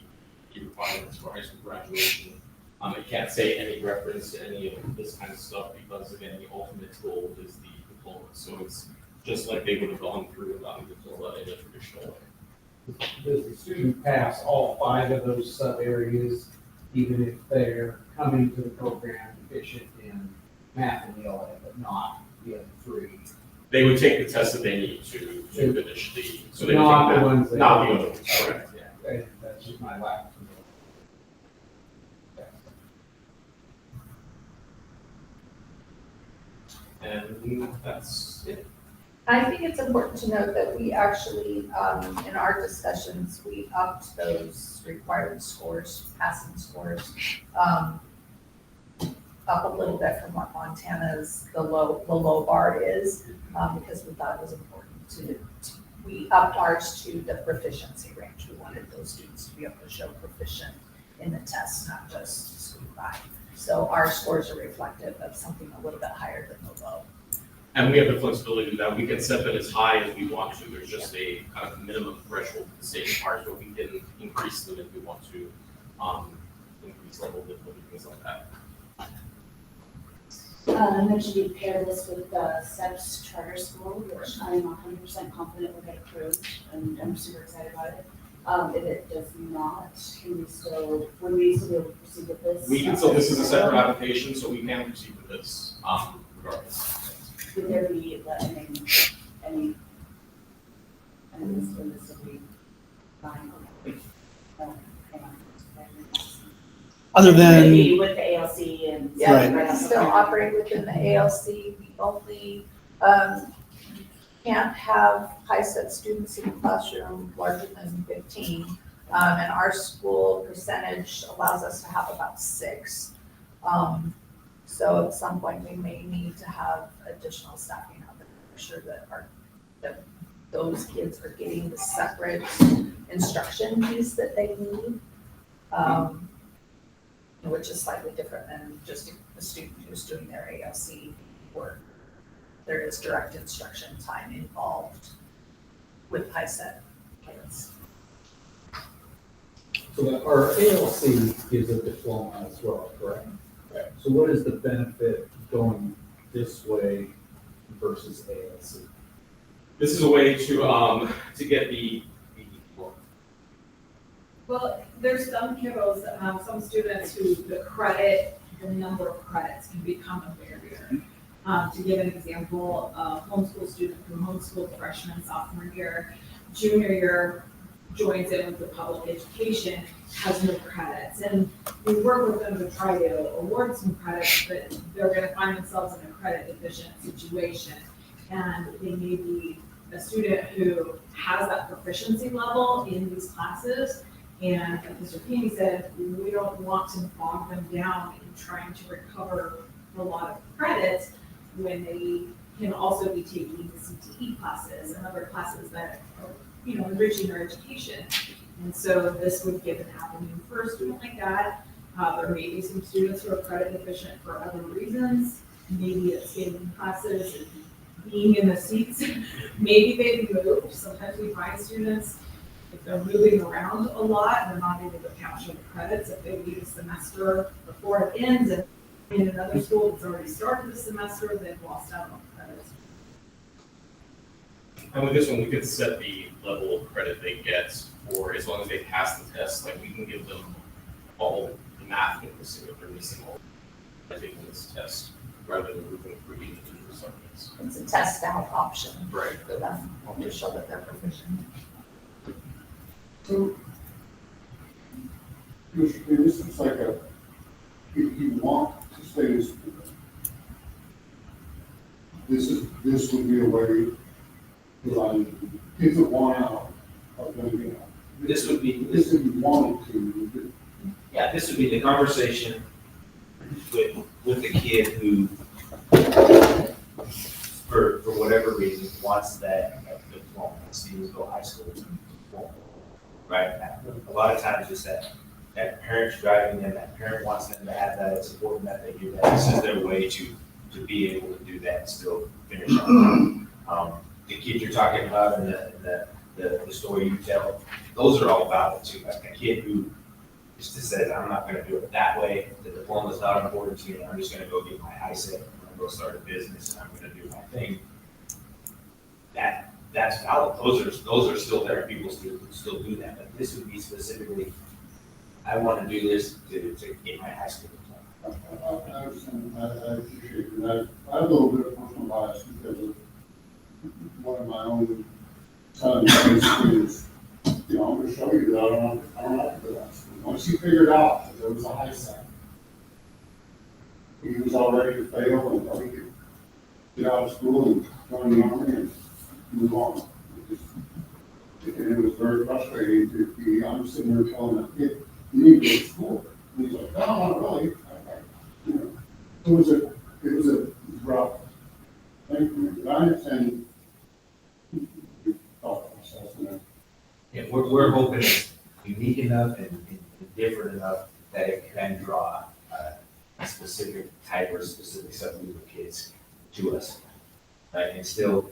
requirements for high school graduation. It can't say any reference to any of this kind of stuff because, again, the ultimate goal is the diploma. So it's just like they would have gone through and gotten the diploma in a traditional way. Does the student pass all 5 of those sub areas, even if they're coming to the program deficient in math and ELA, but not the other 3? They would take the test that they need to finish the, so they would Not take the that, ones that. not the other ones, correct. Yeah, that's just my lack of. And that's it. I think it's important to note that we actually, in our discussions, we upped those required scores, passing scores, up a little bit from what Montana's, the low bar is, because we thought it was important we upped ours to the proficiency range. We wanted those students to be able to show proficient in the test, not just squeak by. So our scores are reflective of something a little bit higher than the low. And we have the flexibility to do that. We can set that as high as we want to. There's just a kind of minimum threshold the state requires, but we can increase them if we want to, increase level of difficulty, things like that. I mentioned you pair this with the STEPS charter school, which I'm 100% confident will get approved, and I'm super excited about it. If it does not, would we still be able to proceed with this? We can still, this is a separate application, so we can proceed with this, regardless. Would there be any, and this would be fine. Hang on. Other than, Maybe with the ALC and. Yeah, Right. we still operate within the ALC. We only can't have high-set students in the classroom larger than 15. And our school percentage allows us to have about 6. So at some point, we may need to have additional staffing out there to make sure that those kids are getting the separate instruction piece that they need. Which is slightly different than just a student who's doing their ALC work. There is direct instruction time involved with high-set kids. So that our ALC is a diploma as well, correct? Right. So what is the benefit going this way versus ALC? This is a way to get the Well, there's some kiddos, some students who the number of credits can become a barrier. To give an example, a homeschool student who homeschooled freshman, sophomore year, junior year, joins in with the public education, has no credits. And we work with them to try to award some credits, but they're gonna find themselves in a credit deficient situation. And they may be a student who has that proficiency level in these classes. And like Mr. Feeney said, we don't want to bog them down in trying to recover a lot of credits when they can also be taking CTE classes and other classes that are, enriching their education. And so this would give an avenue for a student like that. There may be some students who are credit deficient for other reasons. Maybe it's getting classes and being in the seats. Maybe they've moved. Sometimes we find students, if they're moving around a lot, they're not able to capture the credits. If they leave a semester before it ends and in another school that's already started the semester, they've lost out on credits. And with this one, we could set the level of credit they get for as long as they pass the test. Like we can give them all the math missing if they're missing all taking this test rather than moving through each of the subjects. It's a test out option Right. for them to show that they're proficient. So, this is like if you want to stay in school, this would be a way to kids that want out are going to get out. This would be, This if you wanted to, yeah, this would be the conversation with the kid who, for whatever reason, wants that diploma, seems to go high school diploma. Right? A lot of times it's that parent's driving them, that parent wants them to have that, it's important that they do that. This is their way to be able to do that and still finish up. The kids you're talking about and the story you tell, those are all valid too. Like a kid who just says, I'm not gonna do it that way, the diploma's not important to me, I'm just gonna go get my ISET, I'm gonna go start a business, and I'm gonna do my thing. That's valid, those are still there, people still do that, but this would be specifically, I wanna do this to get my high school diploma. I understand, I appreciate it. I have a little bit of personal bias because of one of my own sons is, I'm going to show you that I don't have to do that. Once he figured out that there was a high set, he was all ready to fail and everything. get out of school and join the army and move on. It was very frustrating to be, I'm sitting there telling a kid, you need to go to school. And he's like, I don't want to really. You know, it was a rough thing for me, but I understand the thought process and Yeah, we're hoping it's unique enough and different enough that it can draw a specific type or specific subgroup of kids to us. Right, and still,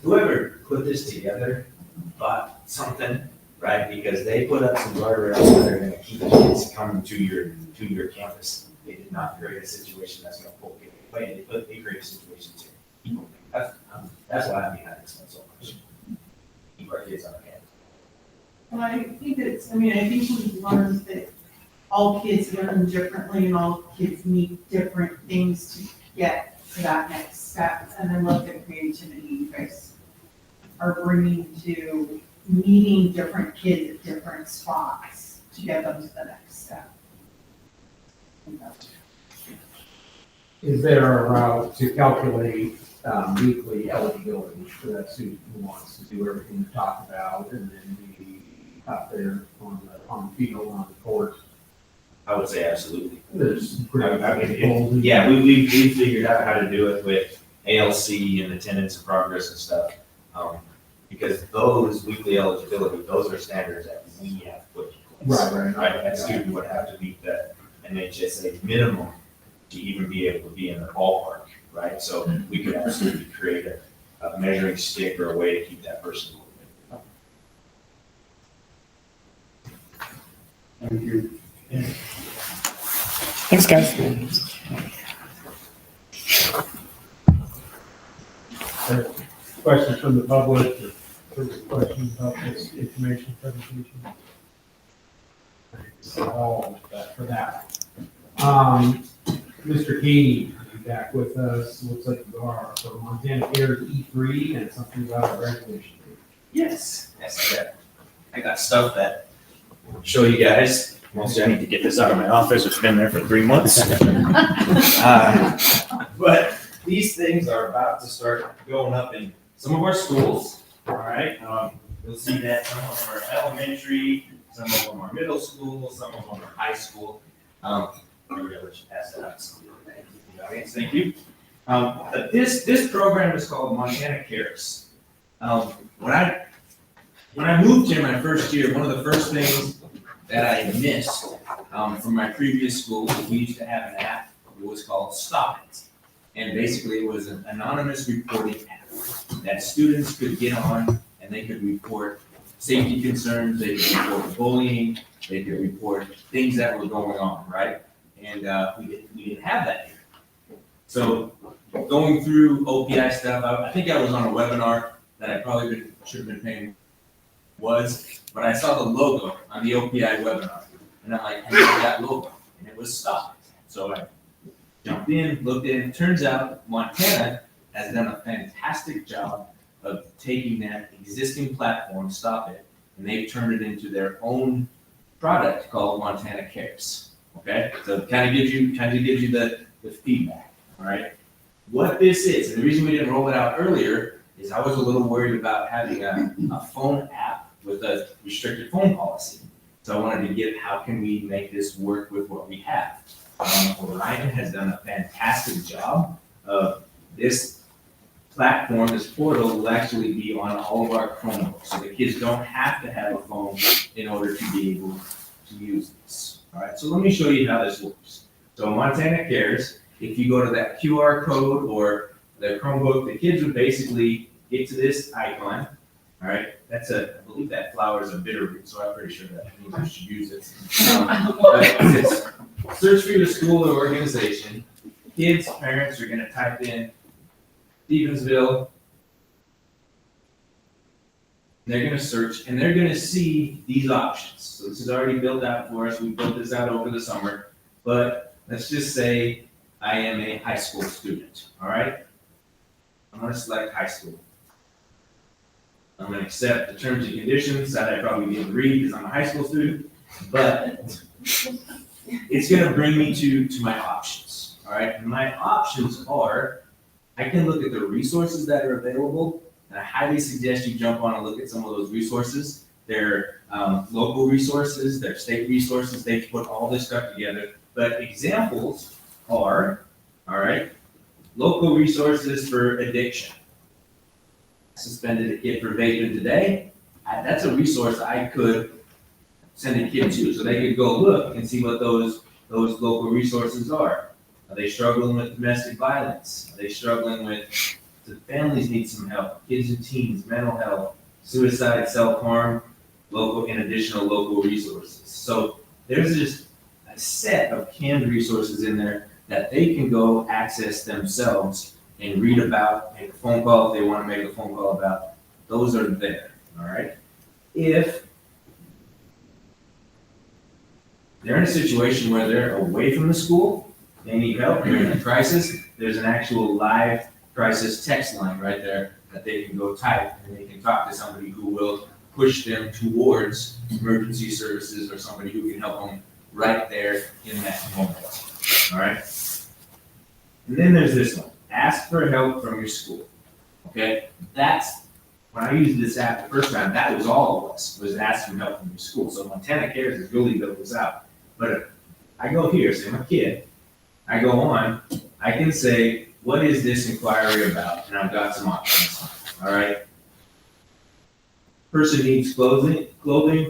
whoever put this together bought something, right? Because they put up some guardrails that are gonna keep kids coming to your campus. They did not create a situation that's gonna pull kids away. They create a situation to keep them. That's why I'm behind this one so much. Keep our kids on campus. Well, I think I think we've learned that all kids learn differently and all kids need different things to get to that next step. And I love the creativity you guys are bringing to meeting different kids at different spots to get them to the next step. Is there a route to calculate weekly eligibility for that student who wants to do everything we talked about and then be out there on the field, on the court? I would say absolutely. There's Yeah, we figured out how to do it with ALC and attendance and progress and stuff. Because those weekly eligibility, those are standards that we have put in place. Right, that student would have to meet the NHSA minimum to even be able to be in the ballpark, right? So we could absolutely create a measuring stick or a way to keep that person moving. Thank you. Thanks, guys. Questions from the public, or questions about this information presentation? All for that. Mr. Keeney, you back with us, looks like you are, for Montana Cares E3 and something about our graduation. Yes, I got stuff that I'll show you guys. Mostly I need to get this out of my office, it's been there for 3 months. But these things are about to start going up in some of our schools, all right? You'll see that some of them are elementary, some of them are middle school, some of them are high school. Maybe I'll let you pass that out. Thank you. But this program is called Montana Cares. When I moved here my first year, one of the first things that I missed from my previous school was we used to have an app. It was called Stop It. And basically it was an anonymous reporting app that students could get on and they could report safety concerns, they could report bullying, they could report things that were going on, right? And we didn't have that here. So going through OPI stuff, I think I was on a webinar that I probably should have been paying but I saw the logo on the OPI webinar. And I'm like, I know that logo. And it was Stop It. So I jumped in, looked in, it turns out Montana has done a fantastic job of taking that existing platform, Stop It, and they've turned it into their own product called Montana Cares. Okay, so it kind of gives you the feedback. All right, what this is, and the reason we didn't roll it out earlier is I was a little worried about having a phone app with a restricted phone policy. So I wanted to get how can we make this work with what we have. Ryan has done a fantastic job of this platform, this portal will actually be on all of our Chromebooks. So the kids don't have to have a phone in order to be able to use this. All right, so let me show you how this works. So Montana Cares, if you go to that QR code or the Chromebook, the kids would basically get to this icon. All right, I believe that flower is a bitterroot, so I'm pretty sure that means I should use it. Search for your school or organization. Kids, parents are gonna type in Stevensville. They're gonna search and they're gonna see these options. So this is already built out for us. We built this out over the summer, but let's just say I am a high school student, all right? I'm gonna select high school. I'm gonna accept the terms and conditions that I probably didn't read because I'm a high school student, but it's gonna bring me to my options, all right? And my options are I can look at the resources that are available, and I highly suggest you jump on and look at some of those resources. They're local resources, they're state resources, they put all this stuff together. But examples are, all right, local resources for addiction. Suspended a kid for vaping today. That's a resource I could send a kid to, so they could go look and see what those local resources are. Are they struggling with domestic violence? Are they struggling with, the families need some help, kids and teens, mental health, suicide, self-harm, local and additional local resources. So there's just a set of canned resources in there that they can go access themselves and read about, make a phone call if they want to make a phone call about. Those are there, all right? If they're in a situation where they're away from the school, they need help, they're in a crisis, there's an actual live crisis text line right there that they can go type, and they can talk to somebody who will push them towards emergency services or somebody who can help them right there in that moment, all right? And then there's this one, ask for help from your school, okay? That's, when I used this app the first time, that was all of us, was asking for help from your school. So Montana Cares has really built this out. But if I go here, say I'm a kid, I go on, I can say, what is this inquiry about? And I've got some options, all right? Person needs clothing,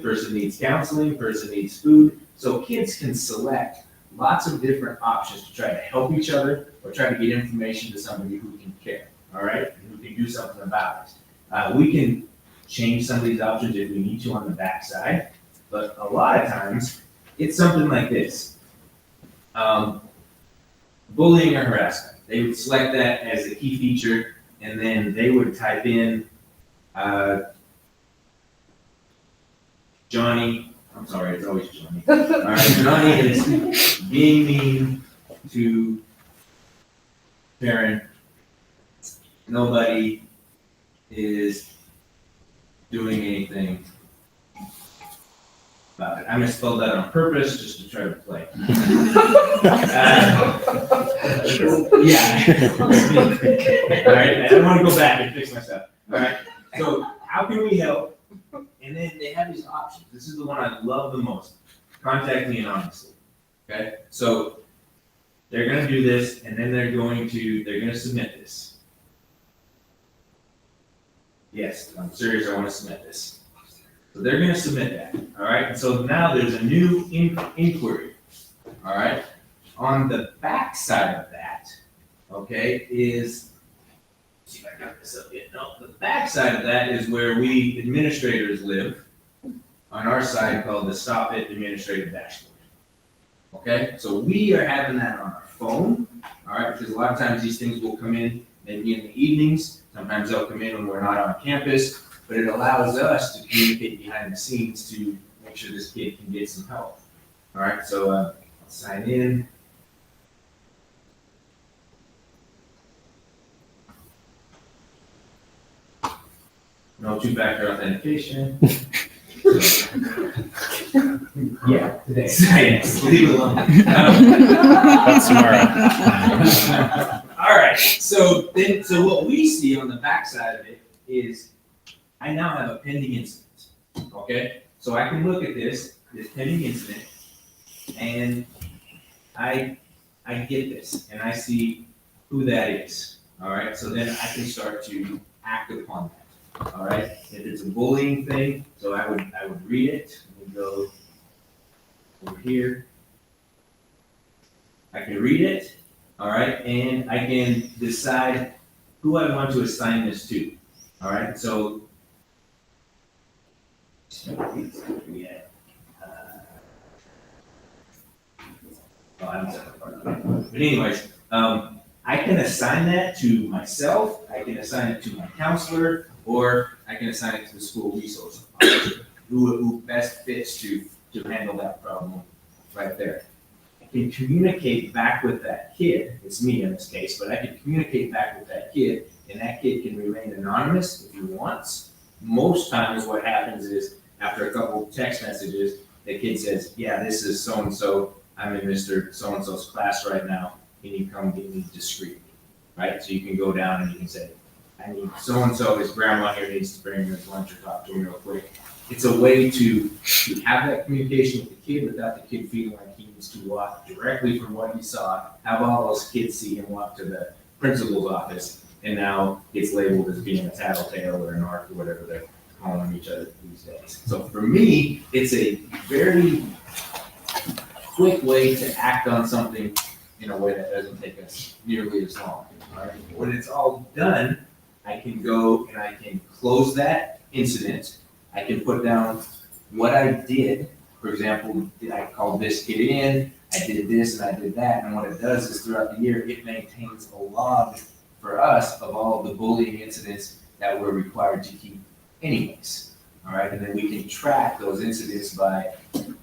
person needs counseling, person needs food. So kids can select lots of different options to try to help each other or try to get information to somebody who can care, all right? And who can do something about it. We can change some of these options if we need to on the backside, but a lot of times it's something like this. Bullying or harassment. They would select that as a key feature, and then they would type in Johnny, I'm sorry, it's always Johnny. All right, Johnny is being mean to parent. Nobody is doing anything about it. I misspelled that on purpose just to try to play. Yeah. All right, I don't want to go back and fix myself. All right, so how can we help? And then they have these options. This is the one I love the most. Contact me anonymously. Okay, so they're going to do this, and then they're going to submit this. Yes, I'm serious. I want to submit this. So they're going to submit that. All right. And so now there's a new inquiry. All right. On the back side of that, okay, is, let's see if I got this up yet. No, the back side of that is where we administrators live. On our side, called the Stop It Administrative Dashboard. Okay. So we are having that on our phone. All right, because a lot of times these things will come in maybe in the evenings. Sometimes they'll come in when we're not on campus, but it allows us to communicate behind the scenes to make sure this kid can get some help. All right, so I'll sign in. No two-factor authentication. Yeah, today. Yes, leave it alone. That's tomorrow. All right, so what we see on the backside of it is I now have a pending incident, okay? So I can look at this pending incident, and I get this, and I see who that is, all right? So then I can start to act upon that, all right? If it's a bullying thing, so I would read it, and go over here. I can read it, all right? And I can decide who I want to assign this to, all right? So we had, but anyways, I can assign that to myself, I can assign it to my counselor, or I can assign it to the school resource officer, who best fits to handle that problem right there. I can communicate back with that kid, it's me in this case, but I can communicate back with that kid, and that kid can remain anonymous if he wants. Most times what happens is, after a couple text messages, the kid says, yeah, this is so-and-so, I'm in Mr. So-and-so's class right now, can you come get me discreetly? right? So you can go down and you can say, I need so-and-so, his grandma here needs to bring his lunch or talk to him real quick. It's a way to have that communication with the kid without the kid feeling like he needs to walk directly from what he saw, have all those kids see him walk to the principal's office, and now it's labeled as being a tattletale or an arc or whatever they're calling each other these days. So for me, it's a very quick way to act on something in a way that doesn't take us nearly as long. All right? When it's all done, I can go and I can close that incident. I can put down what I did. For example, I called this kid in, I did this and I did that. And what it does is throughout the year, it maintains a log for us of all of the bullying incidents that we're required to keep anyways. All right, and then we can track those incidents by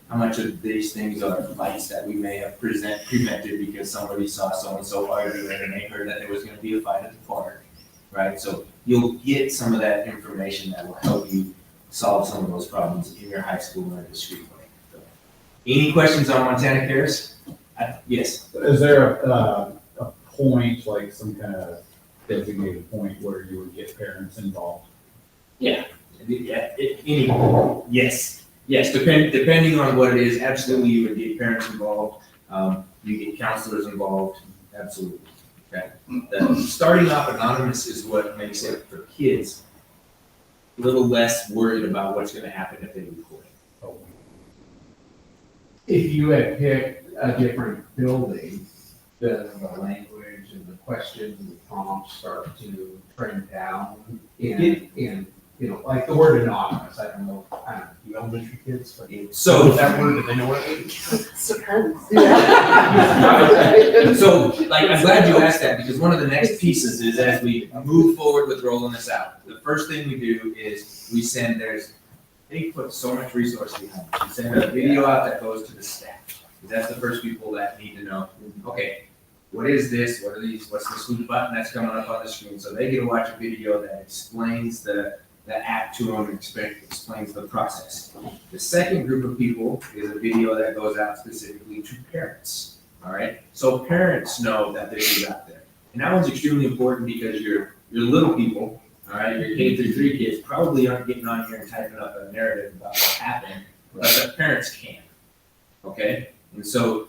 how much of these things are fights that we may have prevented because somebody saw so-and-so arguing and they heard that there was gonna be a fight at the park, right? So you'll get some of that information that will help you solve some of those problems in your high school or discrete way. So, any questions on Montana Cares? Yes. Is there a point, like some kind of designated point where you would get parents involved? Yes, depending on what it is, absolutely, you would get parents involved, you get counselors involved, absolutely, okay? Starting off anonymous is what makes it, for kids, a little less worried about what's gonna happen if they record it. If you had picked a different building, does the language and the questions and the prompts start to trend down? And you know, like the word anonymous, I don't know, you elementary kids, but So- that word, do they know what it means? Depends. So, like, I'm glad you asked that, because one of the next pieces is as we move forward with rolling this out, the first thing we do is we send, they put so much resource behind it. We send a video out that goes to the staff, because that's the first people that need to know, okay, what is this, what are these, what's this little button that's coming up on the screen? So they get to watch a video that explains the app to them, explains the process. The second group of people is a video that goes out specifically to parents, all right? So parents know that this is out there. And that one's extremely important because your little people, all right, your K-3 kids probably aren't getting on here and typing up a narrative about what happened, but the parents can, okay? And so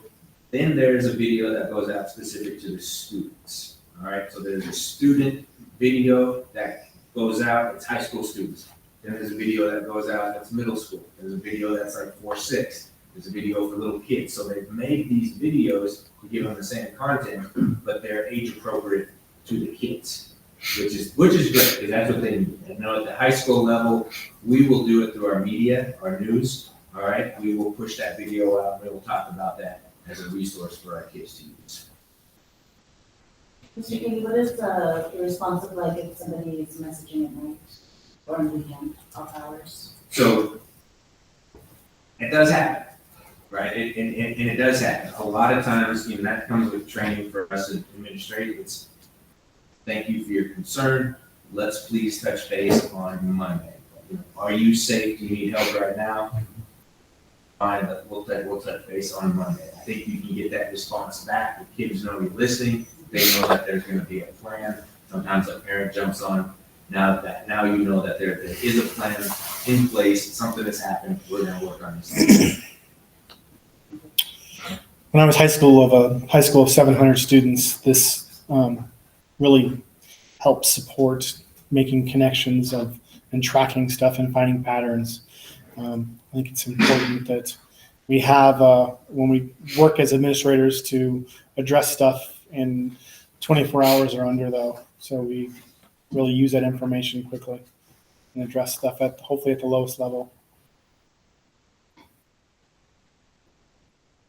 then there's a video that goes out specific to the students, all right? So there's a student video that goes out, it's high school students. Then there's a video that goes out that's middle school. There's a video that's like 4-6. There's a video for little kids. So they've made these videos to give them the same content, but they're age appropriate to the kids, which is great, because that's what they need. And now at the high school level, we will do it through our media, our news, all right? We will push that video out, and we will talk about that as a resource for our kids to use. Mr. King, what is the response look like if somebody is messaging at night or on weekend, off hours? So it does happen, right? And it does happen. A lot of times, you know, that comes with training for us as administrators. It's, thank you for your concern. Let's please touch base on Monday. Are you safe? Do you need help right now? Fine, we'll touch base on Monday. I think you can get that response back. The kids know you're listening. They know that there's gonna be a plan. Sometimes a parent jumps on, now you know that there is a plan in place, something has happened, we're gonna work on this. When I was high school of 700 students, this really helped support making connections and tracking stuff and finding patterns. I think it's important that we have, when we work as administrators, to address stuff in 24 hours or under, though. So we really use that information quickly and address stuff hopefully at the lowest level.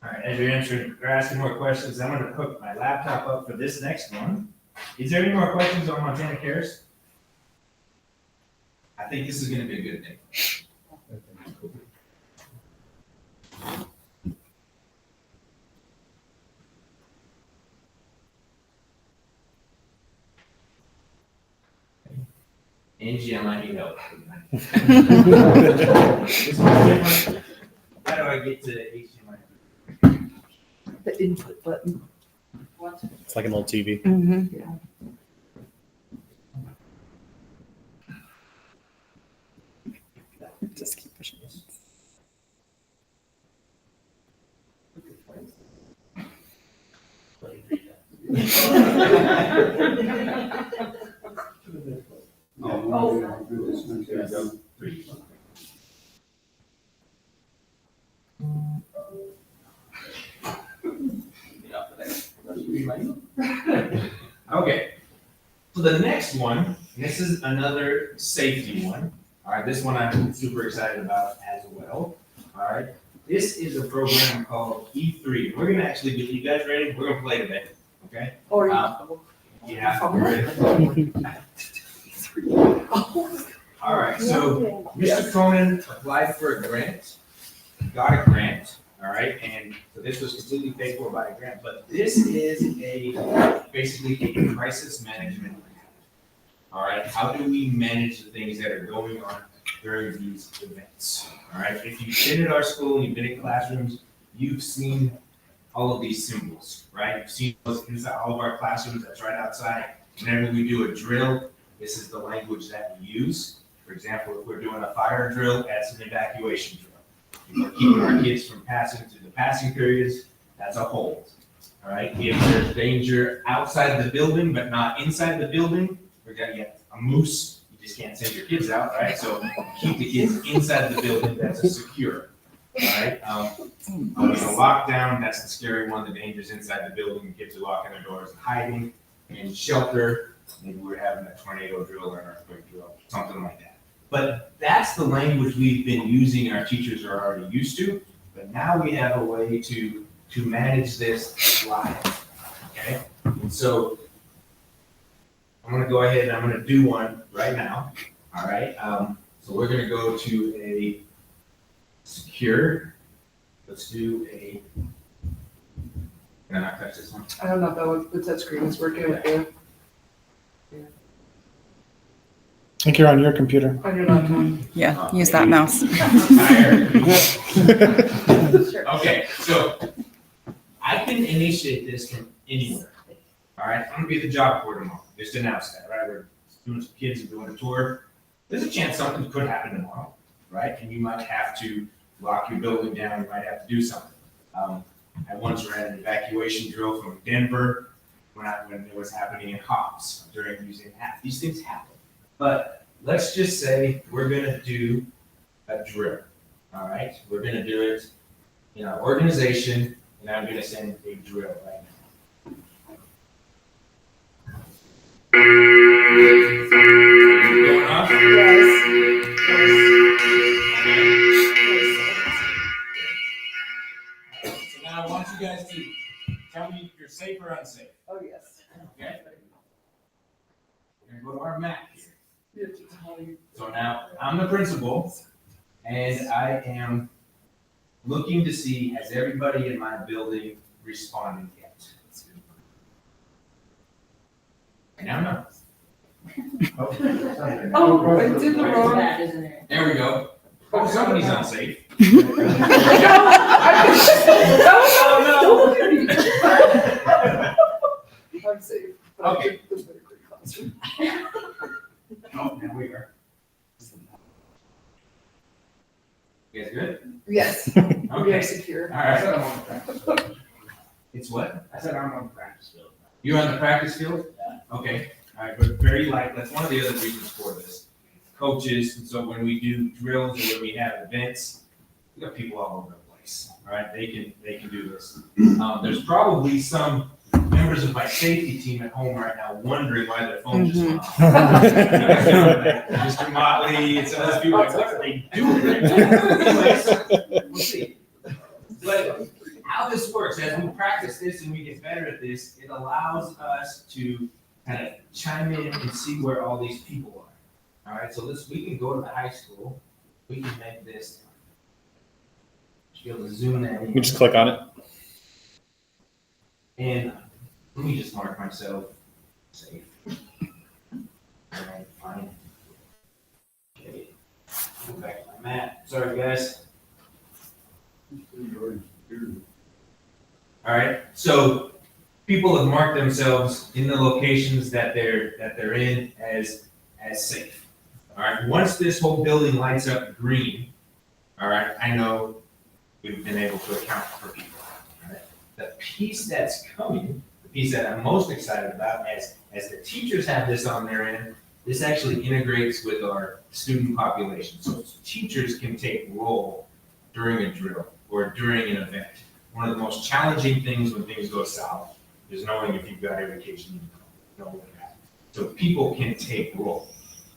All right, as you're asking more questions, I'm gonna hook my laptop up for this next one. Is there any more questions on Montana Cares? I think this is gonna be a good thing. Angie, I might need help. How do I get to HDMI? The input button. It's like an old TV. Yeah. Okay, so the next one, this is another safety one. All right, this one I'm super excited about as well. All right, this is a program called E3. We're gonna actually get you guys ready. We're gonna play today, okay? Or Yeah, we're ready. All right, so Mr. Cronin applied for a grant, got a grant, all right, and so this was completely paid for by a grant, but this is basically a crisis management plan. All right, how do we manage the things that are going on during these events? All right, if you've been at our school and you've been in classrooms, you've seen all of these symbols, right? You've seen those inside all of our classrooms, that's right outside. Whenever we do a drill, this is the language that we use. For example, if we're doing a fire drill, that's an evacuation drill. If we're keeping our kids from passing through the passing periods, that's a hold. All right, if there's danger outside the building but not inside the building, we're gonna get a moose. You just can't send your kids out, right? So keep the kids inside the building, that's a secure. All right, in a lockdown, that's the scary one. The danger's inside the building, the kids are locking their doors and hiding. In shelter, maybe we're having a tornado drill or an earthquake drill, something like that. But that's the language we've been using, our teachers are already used to, but now we have a way to manage this live, okay? And so I'm gonna go ahead and I'm gonna do one right now, all right? So we're gonna go to a secure, let's do a, can I not touch this one? I don't know if the touchscreen is working with you. I think you're on your computer. On your laptop. Yeah, use that mouse. Okay, so I can initiate this from anywhere. All right, I'm gonna be the job board tomorrow. Just announced that, right? We're doing some kids and doing a tour. There's a chance something could happen tomorrow, right? And you might have to lock your building down. You might have to do something. I once ran an evacuation drill from Denver when it was happening in Hobbs during using app. These things happen. But let's just say we're gonna do a drill, all right? We're gonna do it in our organization, and I'm gonna send a drill right now. Going off? So now I want you guys to tell me if you're safe or unsafe, Oh, yes. okay? We're gonna go to our map here. You have to tell you. So now, I'm the principal, and I am looking to see, has everybody in my building responded yet? Now, no. Oh, I did the wrong. There we go. Oh, somebody's unsafe. Oh, no. I'm safe. But I Okay. did the better grade classroom. Oh, now we are. You guys good? Yes, we are Okay. secure. All right. It's what? I said I'm on the practice field. You're on the practice field? Okay, all right, but very light, that's one of the other reasons for this. Coaches, and so when we do drills or when we have events, we got people all over the place, all right? They can do this. There's probably some members of my safety team at home right now wondering why their phone just went off. Mr. Motley, and some of those people, like, what are they doing right now? Anyways, we'll see. But how this works, as we practice this and we get better at this, it allows us to kind of chime in and see where all these people are. All right, so we can go to the high school, we can make this. Be able to zoom that in. You just click on it. And let me just mark myself safe. All right, fine. Okay, go back to my map. Sorry, guys. All right, so people have marked themselves in the locations that they're in as safe. All right, once this whole building lights up green, all right, I know we've been able to account for people. All right, the piece that's coming, the piece that I'm most excited about, as the teachers have this on their end, this actually integrates with our student population. So teachers can take role during a drill or during an event. One of the most challenging things when things go south is knowing if you've got education you know what happened. So people can take role,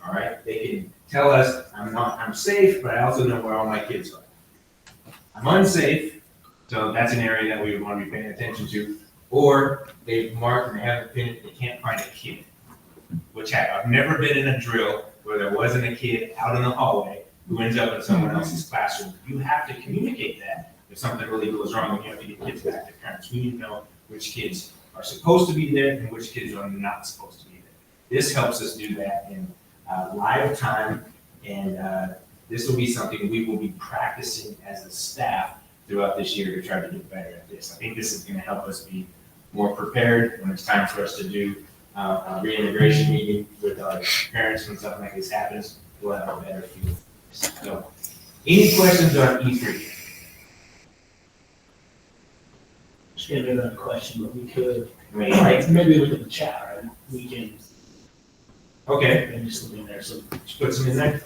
all right? They can tell us, I'm safe, but I also know where all my kids are. I'm unsafe, so that's an area that we would want to be paying attention to. Or they've marked and they can't find a kid. Which I've never been in a drill where there wasn't a kid out in the hallway who ends up in someone else's classroom. You have to communicate that if something really goes wrong and you have to get kids back to parents. We need to know which kids are supposed to be there and which kids are not supposed to be there. This helps us do that in live time, and this will be something we will be practicing as a staff throughout this year to try to get better at this. I think this is going to help us be more prepared when it's time for us to do a reintegration meeting with our parents when something like this happens. We'll have a better feel. So, any questions on E3? Just gonna do another question, but we could, Right. maybe look at the chat, right? We can, Okay, maybe just look in there, so. just put some in there.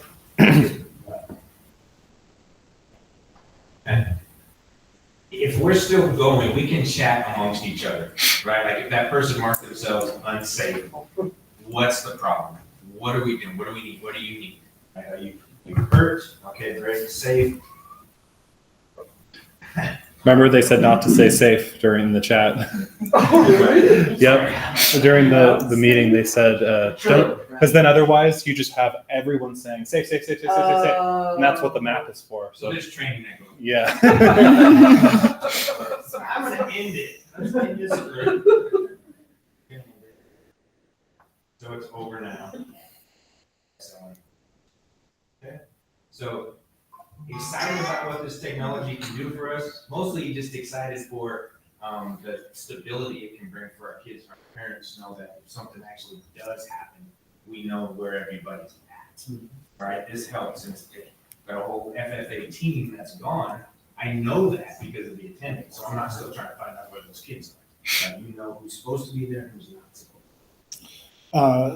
If we're still going, we can chat amongst each other, right? Like if that person marked themselves unsafe, what's the problem? What are we doing? What do we need? What do you need? Right? Are you hurt? Okay, great, safe. Remember they said not to say safe during the chat. Yep. During the meeting, they said, because then otherwise you just have everyone saying safe, safe, safe, safe, safe, safe, safe. And that's what the map is for. So So, there's training that goes. yeah. So I'm gonna end it. Let's end this already. So it's over now. Okay. So excited about what this technology can do for us. Mostly just excited for the stability it can bring for our kids. Our parents know that if something actually does happen, we know where everybody's at. Right? This helps. Since got a whole FFA team that's gone, I know that because of the attendance. So I'm not still trying to find out where those kids are. You know who's supposed to be there and who's not supposed.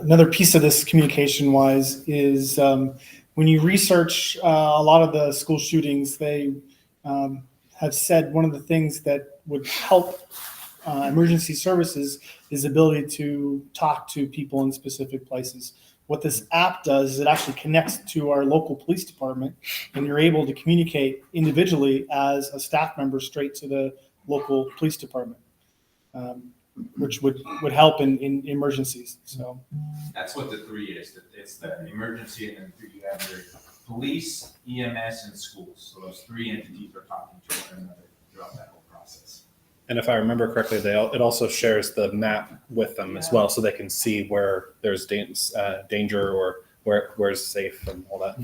Another piece of this communication wise is when you research a lot of the school shootings, they have said one of the things that would help emergency services is the ability to talk to people in specific places. What this app does is it actually connects to our local police department, and you're able to communicate individually as a staff member straight to the local police department, which would help in emergencies. So That's what the 3 is. It's the emergency, and then you have your police, EMS, and schools. So those 3 entities are talking to one another throughout that whole process. And if I remember correctly, it also shares the map with them as well, so they can see where there's danger or where's safe and all that.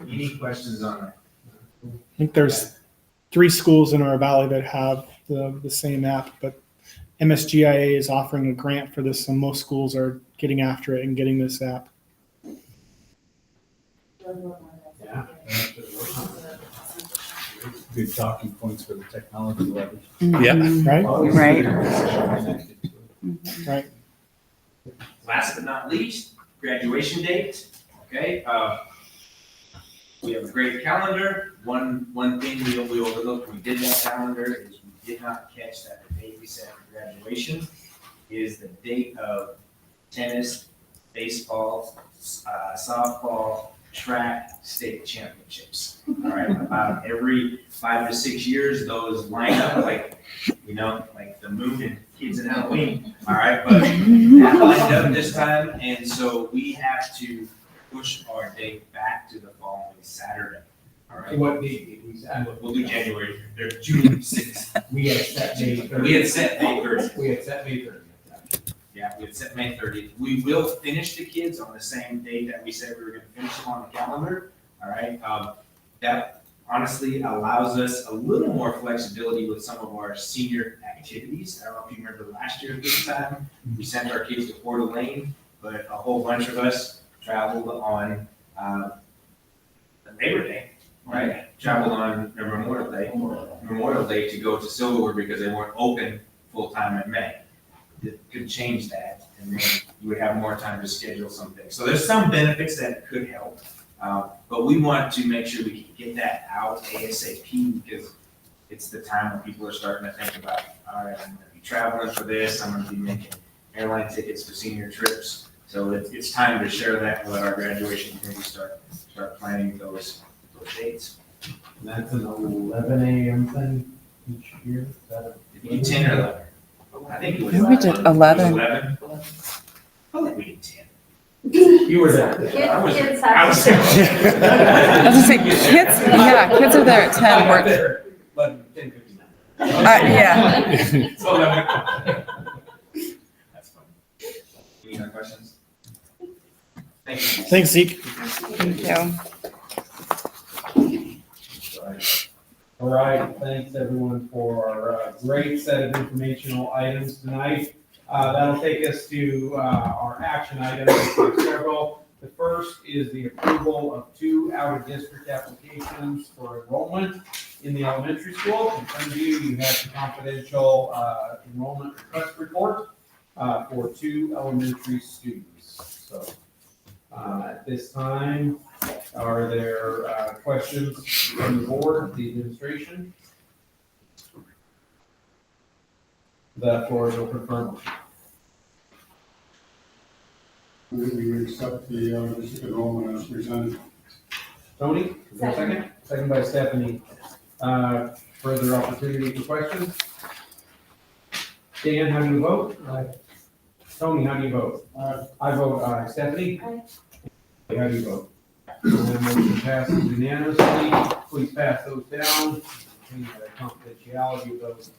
Any questions on that? I think there's 3 schools in our valley that have the same app, but MSGIA is offering a grant for this, and most schools are getting after it and getting this app. Yeah. Good talking points for the technology leverage. Yeah. Right? Right. Last but not least, graduation date. Okay. We have a great calendar. One thing we overlooked when we did that calendar is we did not catch that the date we set for graduation is the date of tennis, baseball, softball, track state championships. All right, about every 5 to 6 years, those line up like the moon and kids in Halloween. All right, but that lined up this time, and so we have to push our date back to the following Saturday. All right. What date did we set? We'll do January. They're June 6th. We had set May 30th. We had set May 30th. We had set May 30th. Yeah, we had set May 30th. We will finish the kids on the same date that we said we were gonna finish them on the calendar, all right? That honestly allows us a little more flexibility with some of our senior activities. I don't know if you remember last year at this time, we sent our kids to Coeur d'Alene, but a whole bunch of us traveled on Labor Day, right? Traveled on Memorial Day to go to Silverwood because they weren't open full-time in May. It could change that, and then you would have more time to schedule some things. So there's some benefits that could help, but we want to make sure we can get that out ASAP, because it's the time when people are starting to think about, all right, I'm gonna be traveling for this, I'm gonna be making airline tickets for senior trips. So it's time to share that and let our graduation committee start planning those dates. And that's an 11 a.m. thing each year? Is that Did we do 10 or 11? I think it was. We did 11. 11? I think we did 10. You were there. I was- Kids I was have there. I was gonna say, kids are there at 10. We're We're, there. 10:59. yeah. So 11. That's fun. Any other questions? Thank you. Thanks, Zeke. Thank you. All right, thanks everyone for our great set of informational items tonight. That'll take us to our action items. We have several. The first is the approval of 2 out-of-district applications for enrollment in the elementary school. In front of you, you have the confidential enrollment request report for 2 elementary students. So at this time, are there questions from the board, the administration? The floor is open for a motion. We accept the district enrollment as presented. Tony, is there a second? Second by Stephanie. Further opportunity for questions? Dan, how do you vote? Aye. Tony, how do you vote? Aye. I vote aye. Stephanie? Aye. How do you vote? And the motion passes unanimously. Please pass those down. Maintain the confidentiality of those.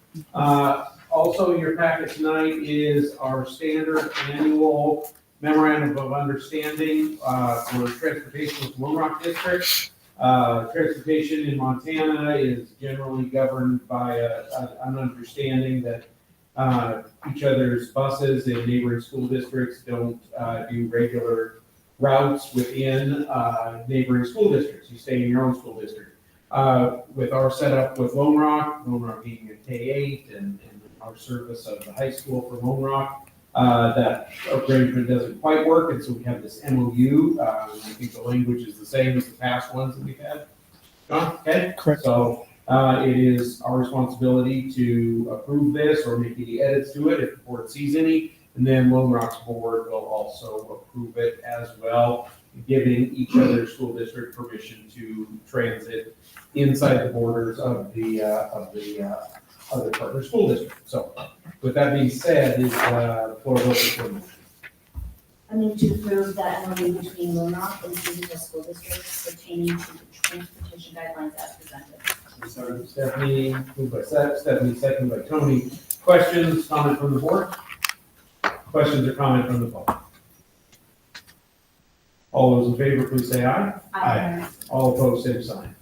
Also in your packet tonight is our standard annual memorandum of understanding for transportation with Lone Rock District. Transportation in Montana is generally governed by an understanding that each other's buses in neighboring school districts don't do regular routes within neighboring school districts. You stay in your own school district. With our setup with Lone Rock being a K-8 and our service of the high school for Lone Rock, that arrangement doesn't quite work, and so we have this MOU. I think the language is the same as the past ones that we've had. John, okay? Correct. So it is our responsibility to approve this or make any edits to it if the board sees any. And then Lone Rock's board will also approve it as well, giving each other school district permission to transit inside the borders of the other partner school district. So with that being said, is floor open for motion. I move to approve the MOU between Lone Rock and Stevenson School Districts pertaining to the transportation guidelines as presented. Stephanie, moved by Stephanie, second by Tony. Questions, comment from the board? Questions or comment from the public? All those in favor, please say aye. Aye. All opposed, same sign.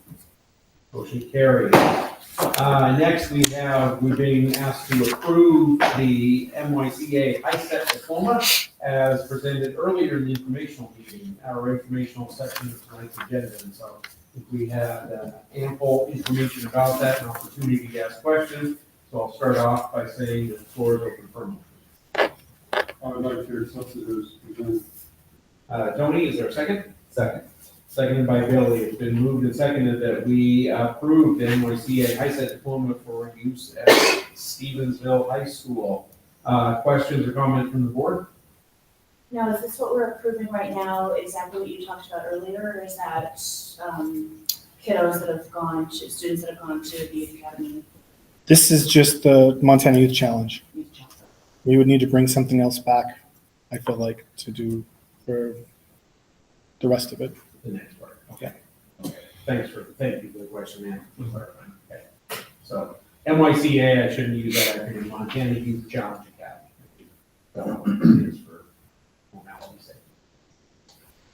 Motion carries. Next, we're being asked to approve the MYCA ISET diploma as presented earlier in the informational meeting, our informational section of tonight's agenda. And so if we had ample information about that, an opportunity to ask questions. So I'll start off by saying that the floor is open for motion. I would like to accept it as presented. Tony, is there a second? Second. Seconded by Billy. It's been moved and seconded that we approve the NYCA ISET diploma for use at Stevensville High School. Questions or comments from the board? Now, is this what we're approving right now, exactly what you talked about earlier, or is that kiddos that have gone to, students that have gone to the youth academy? This is just the Montana Youth Challenge. We would need to bring something else back, I feel like, to do for the rest of it. The next part. Okay. Thank you for the question, man. Okay. So MYCA, I shouldn't use that acronym, Montana Youth Challenge Academy. So it is for formality's sake.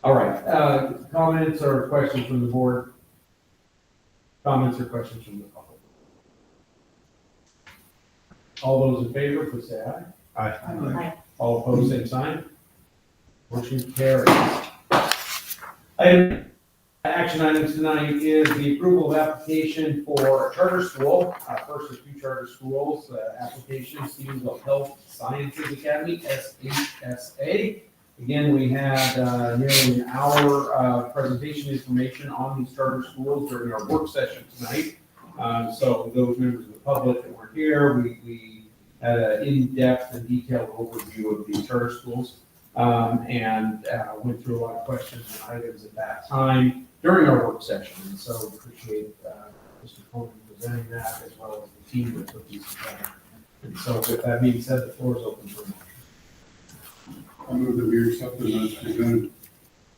All right, comments or questions from the board? Comments or questions from the public? All those in favor, please say aye. Aye. Aye. All opposed, same sign. Motion carries. Item Action items tonight is the approval of application for a charter school, first of two charter schools, application, Stevensville Health Sciences Academy, SHSA. Again, we had nearly an hour of presentation information on these charter schools during our work session tonight. So those members of the public that were here, we had an in-depth and detailed overview of these charter schools. And went through a lot of questions and items at that time during our work session. And so appreciate Mr. Coleman presenting that as well as the team that put these together. And so with that being said, the floor is open for motion. I move that we accept the notes presented.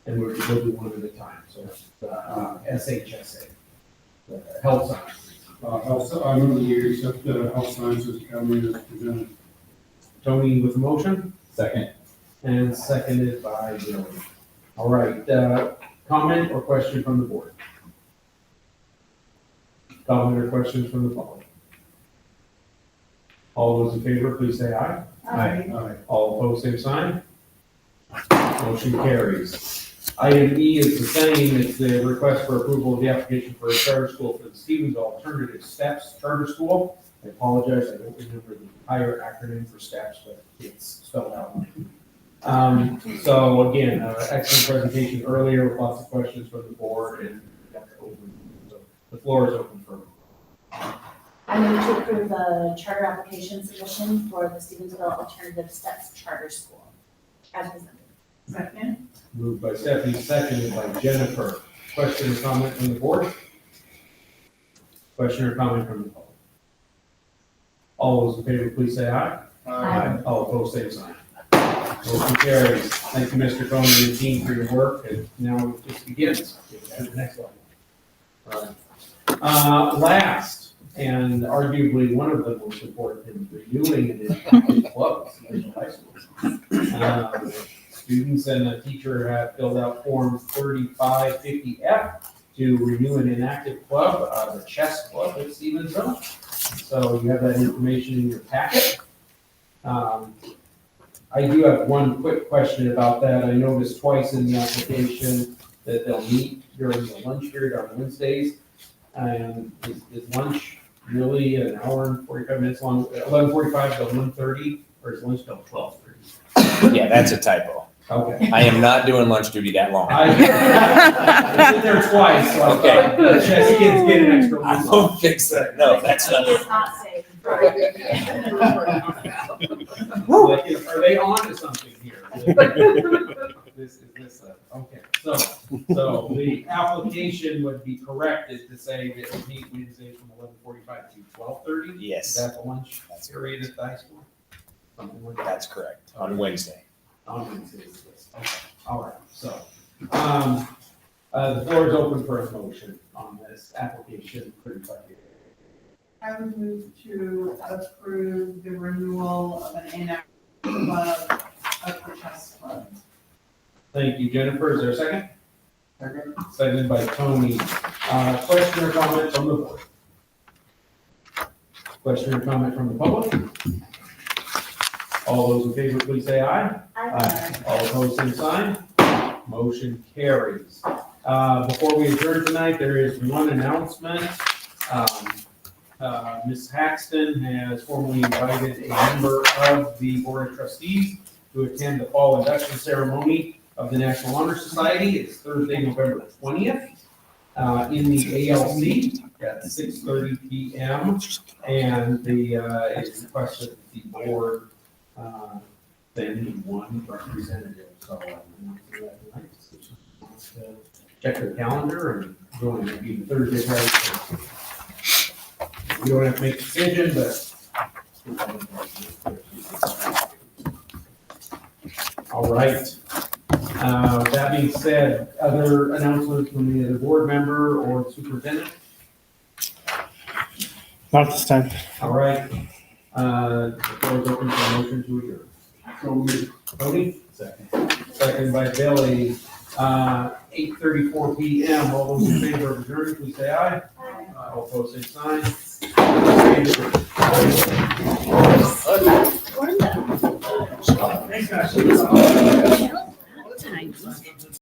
And we'll do one at a time. So SHSA, the Health Sciences. I move that we accept the Health Sciences Academy as presented. Tony with the motion? Second. And seconded by Billy. All right, comment or question from the board? Comment or questions from the public? All those in favor, please say aye. Aye. All opposed, same sign. Motion carries. Item E is the same. It's the request for approval of the application for a charter school for the Stevens Alternative Steps Charter School. I apologize, I don't remember the entire acronym for STEPS, but it's spelled out. So again, excellent presentation earlier with lots of questions from the board and so the floor is open for. I move to approve the charter application submission for the Stevensville Alternative Steps Charter School as presented. Second. Moved by Stephanie, seconded by Jennifer. Question or comment from the board? Question or comment from the public? All those in favor, please say aye. Aye. All opposed, same sign. Motion carries. Thank you, Mr. Cohen and the team for your work, and now it just begins. Get to the next level. All right. Last, and arguably one of the most important things, renewing it in clubs in high schools. Students and a teacher have filled out Form 3550F to renew an inactive club, the chess club at Stevensville. So you have that information in your packet. I do have one quick question about that. I noticed twice in the application that they'll meet during the lunch period on Wednesdays. And is lunch really an hour and 45 minutes long, 11:45 to 1:30, or is lunch till 12:30? Yeah, that's a typo. Okay. I am not doing lunch duty that long. I've been there twice, so Okay. the chess kids get an extra I one. will fix that. No, that's He not. is not safe. Like, are they on to something here? Okay, so the application would be corrected to say that we meet Wednesdays from 11:45 to 12:30? Yes. Is that the lunch period at the high school? Something like that. That's correct. On Wednesday. On Wednesdays, yes. Okay, all right, so, the floor is open for a motion on this application. I would move to approve the renewal of an inactive club of the chess club. Thank you, Jennifer. Is there a second? Second. Seconded by Tony. Question or comment from the board? Question or comment from the public? All those in favor, please say aye. Aye. All opposed, same sign. Motion carries. Before we adjourn tonight, there is one announcement. Ms. Haxton has formally invited a member of the Board of Trustees to attend the fall induction ceremony of the National Honor Society. It's Thursday, November 20th, in the ALC at 6:30 p.m. And it's requested that the board send one representative. So I'm not sure that tonight. So just wants to check their calendar and join. It'll be the Thursday, right? We don't have to make a decision, but. All right. That being said, other announcements from the other board member or superintendent? Not this time. All right. The floor is open for a motion to adjourn. So moved. Tony? Second by Billy. 8:34 p.m. All those in favor of adjourning, please say aye. All opposed, same sign. Glenda. Thanks, guys.